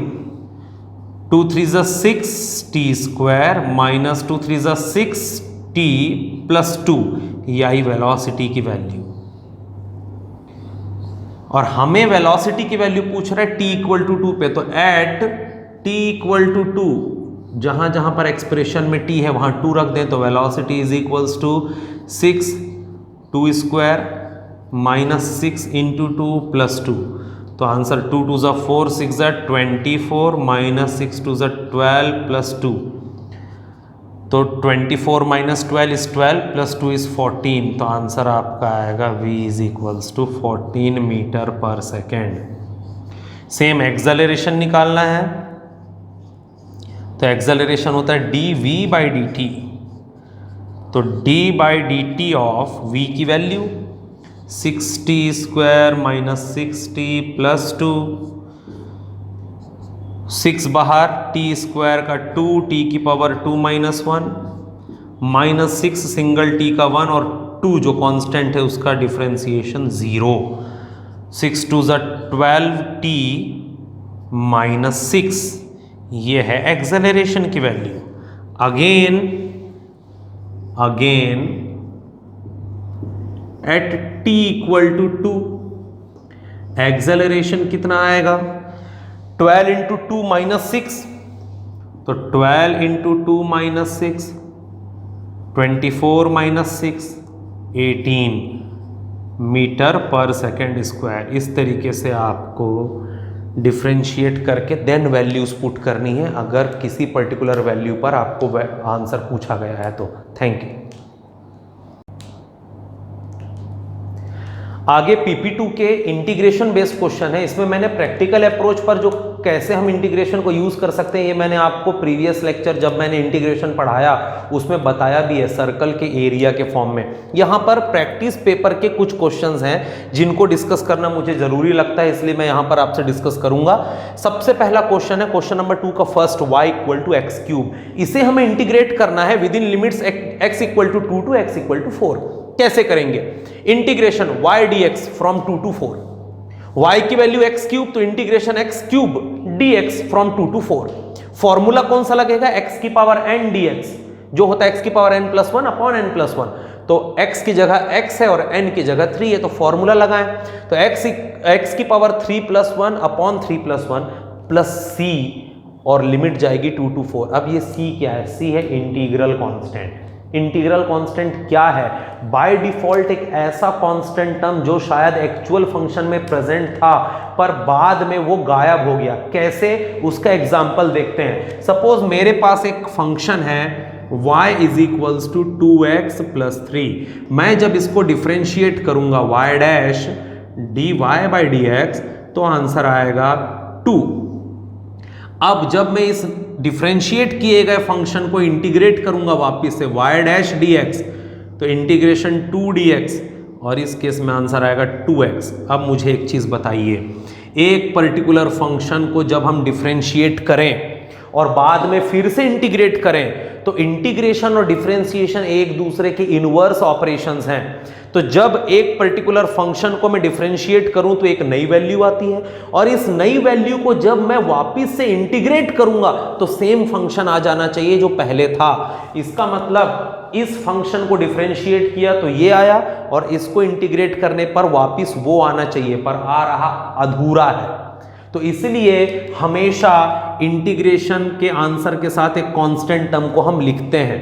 2 3 ज़ा 6t स्क्वायर माइनस 2 3 ज़ा 6t प्लस 2, यही वेलोसिटी की वैल्यू। और हमें वेलोसिटी की वैल्यू पूछ रहा है t इक्वल टू 2 पे, तो एट t इक्वल टू 2 जहां जहां पर एक्सप्रेशन में t है वहां 2 रख दें, तो velocity is equals to 6 2 square minus 6 into 2 plus 2, तो आंसर 2 2 ज़ा 4 6 ज़ा 24 माइनस 6 2 ज़ा 12 प्लस 2, तो 24 माइनस 12 इज 12 प्लस 2 इज 14, तो आंसर आपका आएगा v is equals to 14 metre per second. Same acceleration निकालना है, तो एक्सेलरेशन होता है dv बाई dt, तो d by dt of v की वैल्यू 60 स्क्वायर माइनस 60 प्लस 2, 6 बाहर, t स्क्वायर का 2 t की power 2 minus 1 minus 6 single t का 1 और 2 जो कांस्टेंट है उसका डिफरेंशिएशन 0, 6 2 ज़ा 12t माइनस 6, ये है एक्सेलरेशन की वैल्यू। Again at t equal to 2 acceleration कितना आएगा, 12 इंटू 2 माइनस 6, तो 12 into 2 minus 6, 24 minus 6 18 metre per second square. इस तरीके से आपको डिफ्रेंशिएट करके देन वैल्यूज पुट करनी है अगर किसी पर्टिकुलर वैल्यू पर आपको आंसर पूछा गया है तो। Thank you. आगे PP2 के इंटीग्रेशन बेस्ड क्वेश्चन है। इसमें मैंने प्रैक्टिकल अप्रोच पर जो कैसे हम इंटीग्रेशन को यूज कर सकते हैं ये मैंने आपको प्रीवियस लेक्चर जब मैंने इंटीग्रेशन पढ़ाया उसमें बताया भी है, सर्कल के एरिया के फॉर्म में। यहाँ पर प्रैक्टिस पेपर के कुछ क्वेश्चंस हैं जिनको डिस्कस करना मुझे जरूरी लगता है, इसलिए मैं यहाँ पर आपसे डिस्कस करूंगा। सबसे पहला क्वेश्चन है क्वेश्चन नंबर 2 का first, y equal to x cube. इसे हमें इंटीग्रेट करना है within limits x equal to 2 to x equal to 4। कैसे करेंगे? Integration y dx from 2 to 4, y की वैल्यू x क्यूब, तो integration x cube dx from 2 to 4। Formula कौन सा लगेगा? x की पावर n dx, जो होता है x की power n plus 1 upon n plus 1। तो x की जगह x है और n की जगह 3 है, तो फॉर्मूला लगाएं। तो x की power 3 plus 1 upon 3 plus 1 plus c, और लिमिट जाएगी 2 टू 4। अब ये c क्या है? c है इंटीग्रल कांस्टेंट। इंटीग्रल कांस्टेंट क्या है? बाय डिफॉल्ट एक ऐसा कांस्टेंट टर्म जो शायद एक्चुअल फंक्शन में प्रेजेंट था पर बाद में वो गायब हो गया। कैसे? उसका एग्जांपल देखते हैं। सपोज मेरे पास एक फंक्शन है y is equals to 2x plus 3। मैं जब इसको डिफ्रेंशिएट करूंगा y dash dy by dx तो आंसर आएगा 2। अब जब मैं इस डिफरेंशिएट किए गए फंक्शन को इंटीग्रेट करूंगा वापस से y डैश dx, तो इंटीग्रेशन 2 dx, और इस केस में आंसर आएगा 2x। अब मुझे एक चीज बताइए, एक पर्टिकुलर फंक्शन को जब हम डिफरेंशिएट करें और बाद में फिर से इंटीग्रेट करें तो इंटीग्रेशन और डिफरेंशिएशन एक दूसरे के इनवर्स ऑपरेशंस हैं। तो जब एक पर्टिकुलर फंक्शन को मैं डिफरेंशिएट करूं तो एक नई वैल्यू आती है, और इस नई वैल्यू को जब मैं वापस से इंटीग्रेट करूंगा तो सेम फंक्शन आ जाना चाहिए जो पहले था। इसका मतलब इस फंक्शन को डिफरेंशिएट किया तो ये आया, और इसको इंटीग्रेट करने पर वापस वो आना चाहिए, पर आ रहा अधूरा है। तो इसलिए हमेशा इंटीग्रेशन के आंसर के साथ एक कांस्टेंट टर्म को हम लिखते हैं,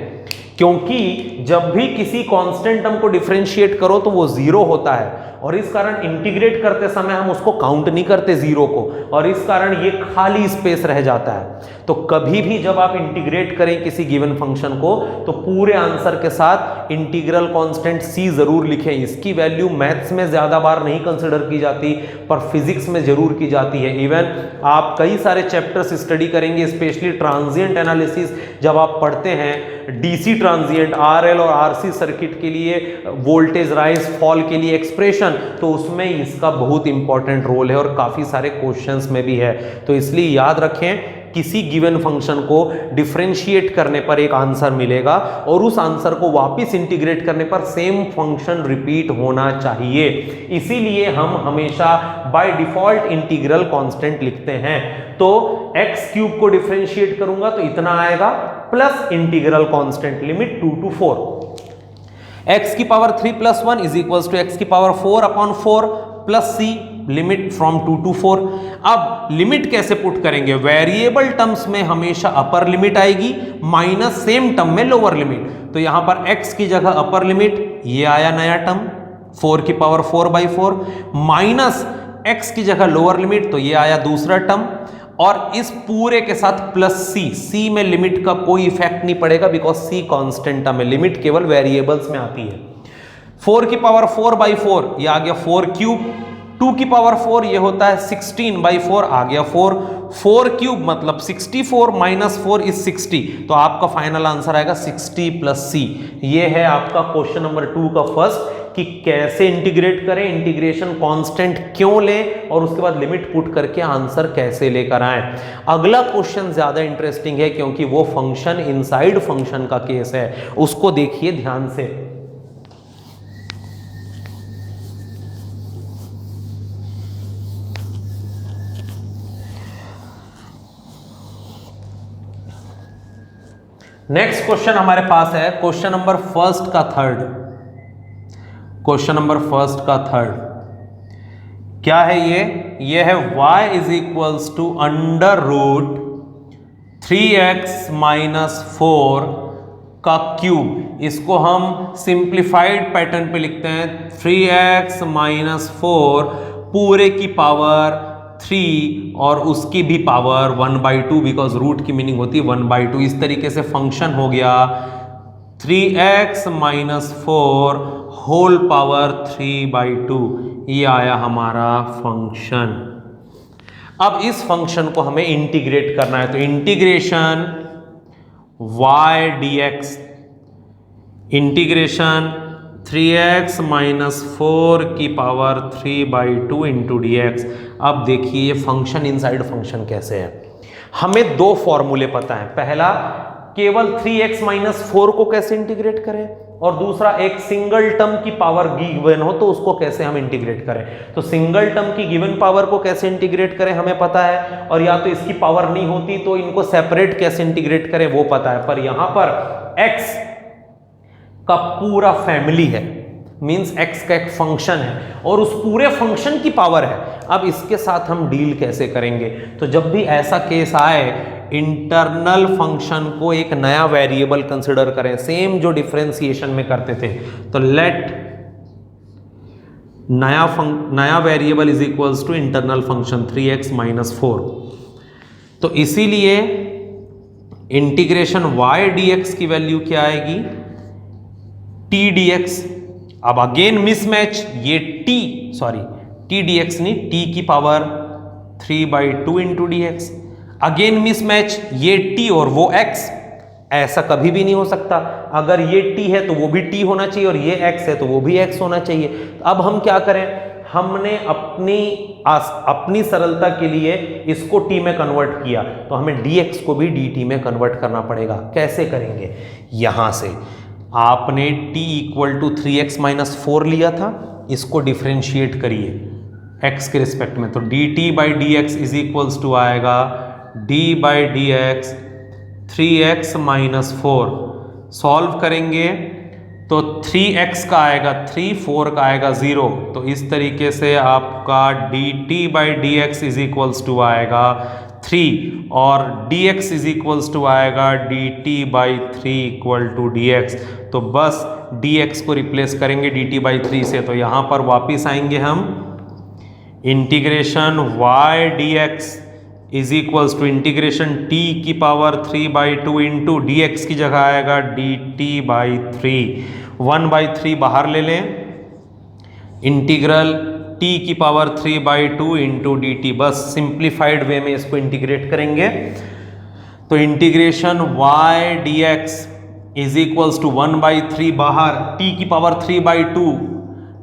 क्योंकि जब भी किसी कांस्टेंट टर्म को डिफरेंशिएट करो तो वो जीरो होता है, और इस कारण इंटीग्रेट करते समय हम उसको काउंट नहीं करते जीरो को, और इस कारण ये खाली स्पेस रह जाता है। तो कभी भी जब आप इंटीग्रेट करें किसी गिवन फंक्शन को तो पूरे आंसर के साथ इंटीग्रल कांस्टेंट c जरूर लिखें। इसकी वैल्यू मैथ्स में ज्यादा बार नहीं कंसिडर की जाती पर फिजिक्स में जरूर की जाती है। इवन आप कई सारे चैप्टर्स स्टडी करेंगे, स्पेशली ट्रांजिएंट एनालिसिस जब आप पढ़ते हैं, डीसी ट्रांजिएंट, आरएल और आरसी सर्किट के लिए वोल्टेज राइज फॉल के लिए एक्सप्रेशन, तो उसमें इसका बहुत इंपॉर्टेंट रोल है और काफी सारे क्वेश्चंस में भी है। तो इसलिए याद रखें, किसी गिवन फंक्शन को डिफरेंशिएट करने पर एक आंसर मिलेगा और उस आंसर को वापस इंटीग्रेट करने पर सेम फंक्शन रिपीट होना चाहिए। इसीलिए हम हमेशा बाय डिफॉल्ट इंटीग्रल कांस्टेंट लिखते हैं। तो x क्यूब को डिफरेंशिएट करूंगा तो इतना आएगा plus integral constant limit 2 to 4। x की power 3 plus 1 is equals to x की power 4 upon 4 plus c limit from 2 to 4। अब लिमिट कैसे पुट करेंगे, वेरिएबल टर्म्स में हमेशा अपर लिमिट आएगी माइनस सेम टर्म में लोअर लिमिट। तो यहां पर x की जगह अपर लिमिट, ये आया नया टर्म 4 की पावर 4/4, माइनस x की जगह लोअर लिमिट, तो ये आया दूसरा टर्म, और इस पूरे के साथ प्लस c में लिमिट का कोई इफेक्ट नहीं पड़ेगा बिकॉज c कांस्टेंट टर्म है, लिमिट केवल वेरिएबल्स में आती है। 4 की पावर 4/4 ये आ गया 4 क्यूब, 2 की पावर 4 ये होता है 16/4 आ गया 4 क्यूब मतलब 64 माइनस 4 इज 60, तो आपका फाइनल आंसर आएगा 60 प्लस c। ये है आपका क्वेश्चन नंबर 2 का फर्स्ट, कि कैसे इंटीग्रेट करें, इंटीग्रेशन कांस्टेंट क्यों लें, और उसके बाद लिमिट पुट करके आंसर कैसे लेकर आएं। अगला क्वेश्चन ज्यादा इंटरेस्टिंग है क्योंकि वो फंक्शन इनसाइड फंक्शन का केस है, उसको देखिए ध्यान से। नेक्स्ट क्वेश्चन हमारे पास है क्वेश्चन नंबर फर्स्ट का थर्ड, क्वेश्चन नंबर फर्स्ट का थर्ड क्या है, ये है y is equals to under root 3x minus 4 का क्यूब। इसको हम सिंप्लीफाइड पैटर्न पे लिखते हैं 3x माइनस 4 पूरे की पावर 3 और उसकी भी पावर 1/2, बिकॉज रूट की मीनिंग होती है 1/2। इस तरीके से फंक्शन हो गया 3x माइनस 4 होल पावर 3/2, ये आया हमारा फंक्शन। अब इस फंक्शन को हमें इंटीग्रेट करना है, तो integration y dx, integration 3x minus 4 की पावर 3/2 इंटू dx। अब देखिए ये फंक्शन इनसाइड फंक्शन कैसे है, हमें दो फॉर्मूले पता है, पहला केवल 3x माइनस 4 को कैसे इंटीग्रेट करें, और दूसरा एक सिंगल टर्म की पावर गिवन हो तो उसको कैसे हम इंटीग्रेट करें। तो सिंगल टर्म की गिवन पावर को कैसे इंटीग्रेट करें हमें पता है, और या तो इसकी पावर नहीं होती तो इनको सेपरेट कैसे इंटीग्रेट करें वो पता है, पर यहां पर x का पूरा फैमिली है, मींस x का एक फंक्शन है और उस पूरे फंक्शन की पावर है। अब इसके साथ हम डील कैसे करेंगे, तो जब भी ऐसा केस आए इंटरनल फंक्शन को एक नया वेरिएबल कंसिडर करें, सेम जो डिफरेंशिएशन में करते थे। तो लेट नया variable is equals to internal function 3x minus 4। तो इसीलिए इंटीग्रेशन y dx की वैल्यू क्या आएगी, t dx। अब अगेन मिसमैच, ये t dx नहीं, t की power 3/2 into dx। Again mismatch, ये t और वो x, ऐसा कभी भी नहीं हो सकता। अगर ये t है तो वो भी t होना चाहिए, और ये x है तो वो भी x होना चाहिए। अब हम क्या करें, हमने अपनी सरलता के लिए इसको t में कन्वर्ट किया, तो हमें dx को भी dt में कन्वर्ट करना पड़ेगा। कैसे करेंगे, यहां से आपने t equal to 3x minus 4 लिया था, इसको डिफ्रेंशिएट करिए x के रिस्पेक्ट में, तो dt by dx is equals to आएगा d by dx 3x minus 4। Solve करेंगे तो 3x का आएगा 3, 4 का आएगा 0, तो इस तरीके से आपका dt by dx is equals to आएगा 3 और dx इज इक्वल्स टू आएगा dt by 3 equal to dx। तो बस dx को रिप्लेस करेंगे dt बाई 3 से, तो यहां पर वापिस आएंगे हम integration y dx is equals to integration t की पावर 3/2 इंटू dx की जगह आएगा dt बाई 3। 1/3 बाहर ले लें, इंटीग्रल t की पावर 3/2 इंटू dt। बस सिंप्लीफाइड वे में इसको इंटीग्रेट करेंगे, तो integration y dx is equals to 1/3 बाहर, t की पावर 3/2,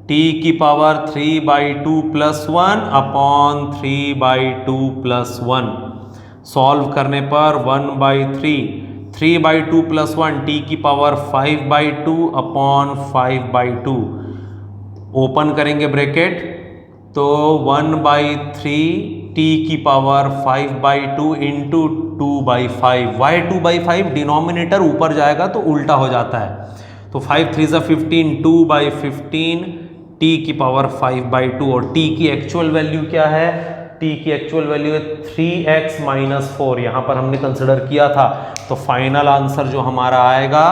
t की power 3/2 plus 1 upon 3/2 plus 1। Solve करने पर 1/3, 3/2 प्लस 1 t की पावर 5/2 अपॉन 5/2। ओपन करेंगे ब्रैकेट, तो 1/3 t की पावर 5/2 इंटू 2/5। y 2/5 डिनोमिनेटर ऊपर जाएगा तो उल्टा हो जाता है, तो 5 3 15, 2/15 t की पावर 5/2 और t की एक्चुअल वैल्यू क्या है? t की एक्चुअल वैल्यू है 3x माइनस 4, यहां पर हमने कंसिडर किया था। तो फाइनल आंसर जो हमारा आएगा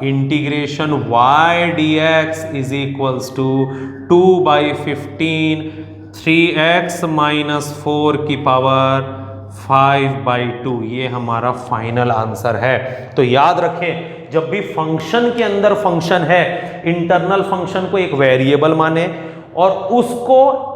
integration y dx is equals to 2/15 3x minus 4 की पावर 5/2, ये हमारा फाइनल आंसर है। तो याद रखें, जब भी फंक्शन के अंदर फंक्शन है, इंटरनल फंक्शन को एक वेरिएबल माने और उसको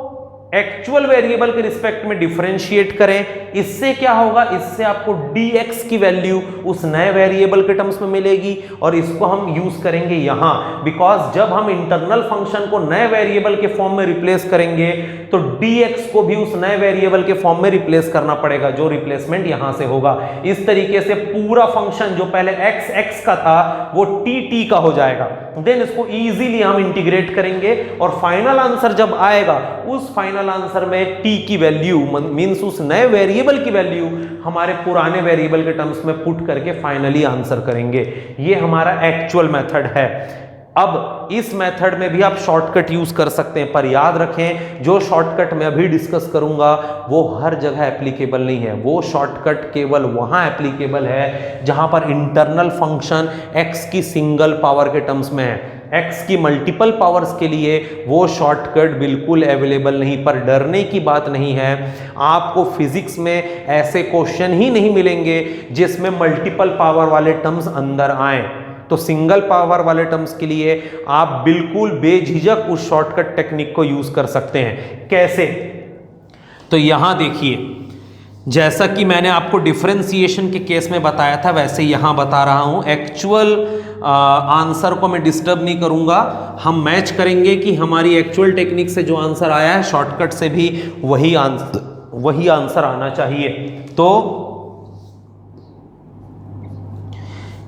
एक्चुअल वेरिएबल के रिस्पेक्ट में डिफरेंशिएट करें। इससे क्या होगा? इससे आपको dx की वैल्यू उस नए वेरिएबल के टर्म्स में मिलेगी और इसको हम यूज करेंगे यहां, बिकॉज जब हम इंटरनल फंक्शन को नए वेरिएबल के फॉर्म में रिप्लेस करेंगे तो dx को भी उस नए वेरिएबल के फॉर्म में रिप्लेस करना पड़ेगा, जो रिप्लेसमेंट यहां से होगा। इस तरीके से पूरा फंक्शन जो पहले x का था वो t का हो जाएगा। देन इसको इजीली हम इंटीग्रेट करेंगे और फाइनल आंसर जब आएगा, उस फाइनल आंसर में t की वैल्यू मींस उस नए वेरिएबल की वैल्यू हमारे पुराने वेरिएबल के टर्म्स में पुट करके फाइनली आंसर करेंगे। ये हमारा एक्चुअल मेथड है। अब इस मेथड में भी आप शॉर्टकट यूज कर सकते हैं, पर याद रखें जो शॉर्टकट मैं अभी डिस्कस करूंगा वो हर जगह एप्लीकेबल नहीं है। वो शॉर्टकट केवल वहां एप्लीकेबल है जहां पर इंटरनल फंक्शन x की सिंगल पावर के टर्म्स में है। x की मल्टीपल पावर्स के लिए वो शॉर्टकट बिल्कुल अवेलेबल नहीं। पर डरने की बात नहीं है, आपको फिजिक्स में ऐसे क्वेश्चन ही नहीं मिलेंगे जिसमें मल्टीपल पावर वाले टर्म्स अंदर आए। तो सिंगल पावर वाले टर्म्स के लिए आप बिल्कुल बेझिझक उस शॉर्टकट टेक्निक को यूज कर सकते हैं। कैसे? तो यहां देखिए, जैसा कि मैंने आपको डिफरेंशिएशन के केस में बताया था वैसे यहां बता रहा हूं। एक्चुअल आंसर को मैं डिस्टर्ब नहीं करूंगा, हम मैच करेंगे कि हमारी एक्चुअल टेक्निक से जो आंसर आया है शॉर्टकट से भी वही आंसर आना चाहिए। तो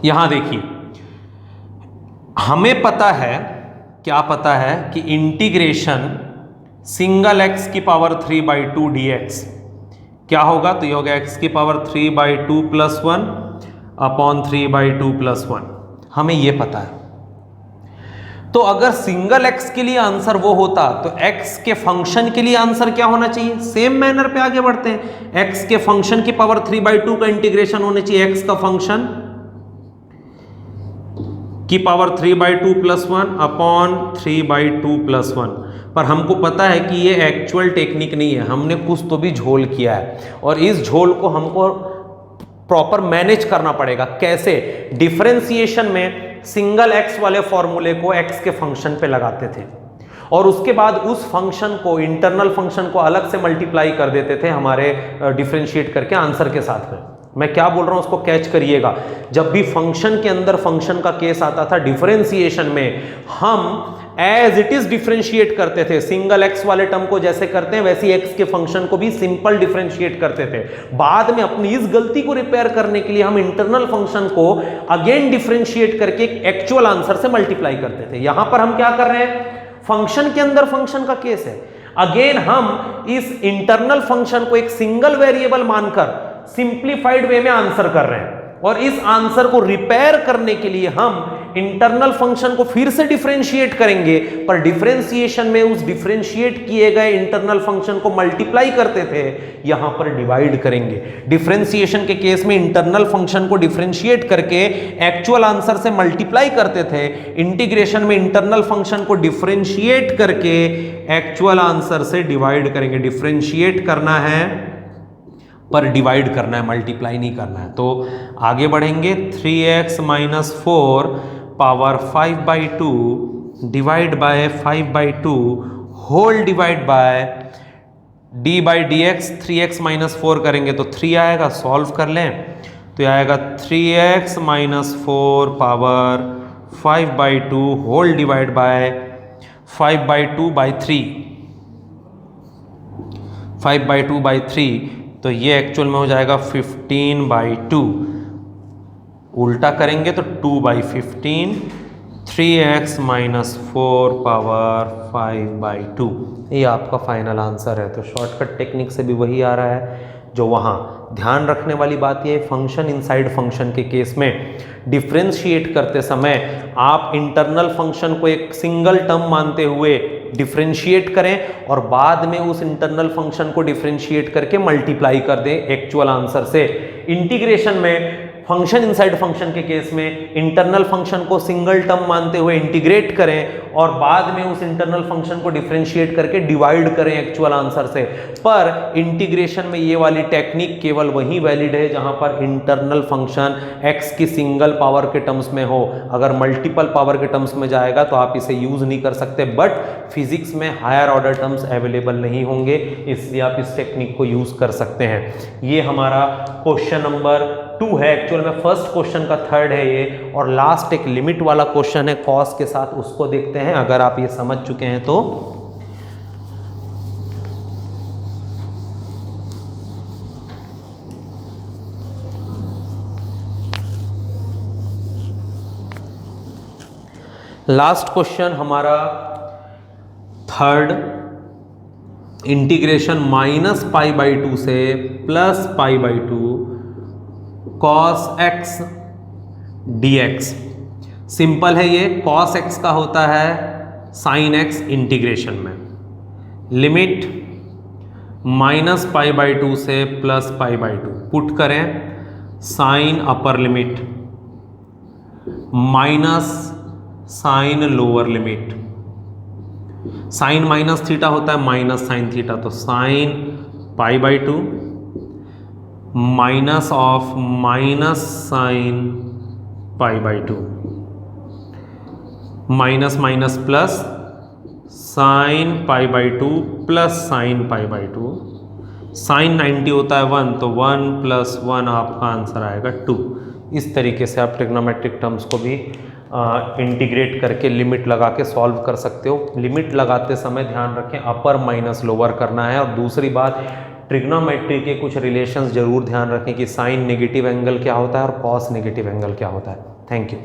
यहां देखिए, हमें पता है, क्या पता है कि इंटीग्रेशन सिंगल x की पावर 3/2 dx क्या होगा? तो ये होगा x की पावर 3/2 + 1 अपॉन 3/2 + 1। हमें ये पता है। तो अगर सिंगल x के लिए आंसर वो होता तो x के फंक्शन के लिए आंसर क्या होना चाहिए? सेम मैनर पे आगे बढ़ते हैं। x के फंक्शन की पावर 3/2 का इंटीग्रेशन होना चाहिए x का फंक्शन की पावर 3/2 + 1 अपॉन 3/2 + 1। पर हमको पता है कि ये एक्चुअल टेक्निक नहीं है, हमने कुछ तो भी झोल किया है और इस झोल को हमको प्रॉपर मैनेज करना पड़ेगा। कैसे? डिफरेंशिएशन में सिंगल x वाले फॉर्मूले को x के फंक्शन पे लगाते थे और उसके बाद उस फंक्शन को, इंटरनल फंक्शन को अलग से मल्टीप्लाई कर देते थे हमारे डिफरेंशिएट करके आंसर के साथ में। मैं क्या बोल रहा हूं उसको कैच करिएगा। जब भी फंक्शन के अंदर फंक्शन का केस आता था डिफरेंशिएशन में, हम एज इट इज डिफरेंशिएट करते थे। सिंगल x वाले टर्म को जैसे करते हैं वैसे x के फंक्शन को भी सिंपल डिफरेंशिएट करते थे। बाद में अपनी इस गलती को रिपेयर करने के लिए हम इंटरनल फंक्शन को अगेन डिफरेंशिएट करके एक्चुअल आंसर से मल्टीप्लाई करते थे। यहां पर हम क्या कर रहे हैं? फंक्शन के अंदर फंक्शन का केस है। अगेन हम इस इंटरनल फंक्शन को एक सिंगल वेरिएबल मानकर सिंप्लीफाइड वे में आंसर कर रहे हैं और इस आंसर को रिपेयर करने के लिए हम इंटरनल फंक्शन को फिर से डिफरेंशिएट करेंगे, पर डिफरेंशिएशन में उस डिफरेंशिएट किए गए इंटरनल फंक्शन को मल्टीप्लाई करते थे, यहां पर डिवाइड करेंगे। डिफरेंशिएशन के केस में इंटरनल फंक्शन को डिफरेंशिएट करके एक्चुअल आंसर से मल्टीप्लाई करते थे। इंटीग्रेशन में इंटरनल फंक्शन को डिफरेंशिएट करके एक्चुअल आंसर से डिवाइड करेंगे। डिफरेंशिएट करना है पर डिवाइड करना है, मल्टीप्लाई नहीं करना है। तो आगे बढ़ेंगे। 3x minus 4 power 5/2 divide by 5/2 whole divide by d/dx। 3x minus 4 करेंगे तो 3 आएगा, सॉल्व कर लें तो आएगा 3x minus 4 power 5/2 whole divide by 5/2/3 5/2/3। तो ये एक्चुअल में हो जाएगा 15/2। उल्टा करेंगे तो 2/15। 3x माइनस 4 पावर 5/2 ये आपका फाइनल आंसर है। तो शॉर्टकट टेक्निक से भी वही आ रहा है जो वहाँ ध्यान रखने वाली बात यह है, फंक्शन इनसाइड फंक्शन के केस में डिफ्रेंशिएट करते समय आप इंटरनल फंक्शन को एक सिंगल टर्म मानते हुए डिफ्रेंशिएट करें और बाद में उस इंटरनल फंक्शन को डिफ्रेंशिएट करके मल्टीप्लाई कर दें एक्चुअल आंसर से। इंटीग्रेशन में फंक्शन इनसाइड फंक्शन के केस में इंटरनल फंक्शन को सिंगल टर्म मानते हुए इंटीग्रेट करें और बाद में उस इंटरनल फंक्शन को डिफरेंशिएट करके डिवाइड करें एक्चुअल आंसर से। पर इंटीग्रेशन में ये वाली टेक्निक केवल वहीं वैलिड है जहां पर इंटरनल फंक्शन x की सिंगल पावर के टर्म्स में हो। अगर मल्टीपल पावर के टर्म्स में जाएगा तो आप इसे यूज नहीं कर सकते, बट फिजिक्स में हायर ऑर्डर टर्म्स अवेलेबल नहीं होंगे, इसलिए आप इस टेक्निक को यूज कर सकते हैं। ये हमारा क्वेश्चन नंबर 2 है, एक्चुअल में फर्स्ट क्वेश्चन का थर्ड है ये, और लास्ट एक लिमिट वाला क्वेश्चन है कॉस के साथ, उसको देखते हैं। अगर आप ये समझ चुके हैं तो लास्ट क्वेश्चन हमारा थर्ड, इंटीग्रेशन -π/2 से +π/2 cos x dx। सिंपल है ये, cos x का होता है sin x इंटीग्रेशन में। लिमिट -π/2 से +π/2 पुट करें, sine upper limit minus sine lower limit, sine minus theta होता है माइनस साइन थीटा, तो sine π/2 minus of minus sine π/2, minus minus plus sine π/2 plus sine π/2, sine 90 होता है 1, तो 1 + 1 आपका आंसर आएगा 2। इस तरीके से आप ट्रिग्नोमेट्रिक टर्म्स को भी इंटीग्रेट करके लिमिट लगा के सॉल्व कर सकते हो। लिमिट लगाते समय ध्यान रखें अपर माइनस लोअर करना है। और दूसरी बात, ट्रिग्नोमेट्री के कुछ रिलेशंस जरूर ध्यान रखें कि साइन नेगेटिव एंगल क्या होता है और कॉस नेगेटिव एंगल क्या होता है। Thank you.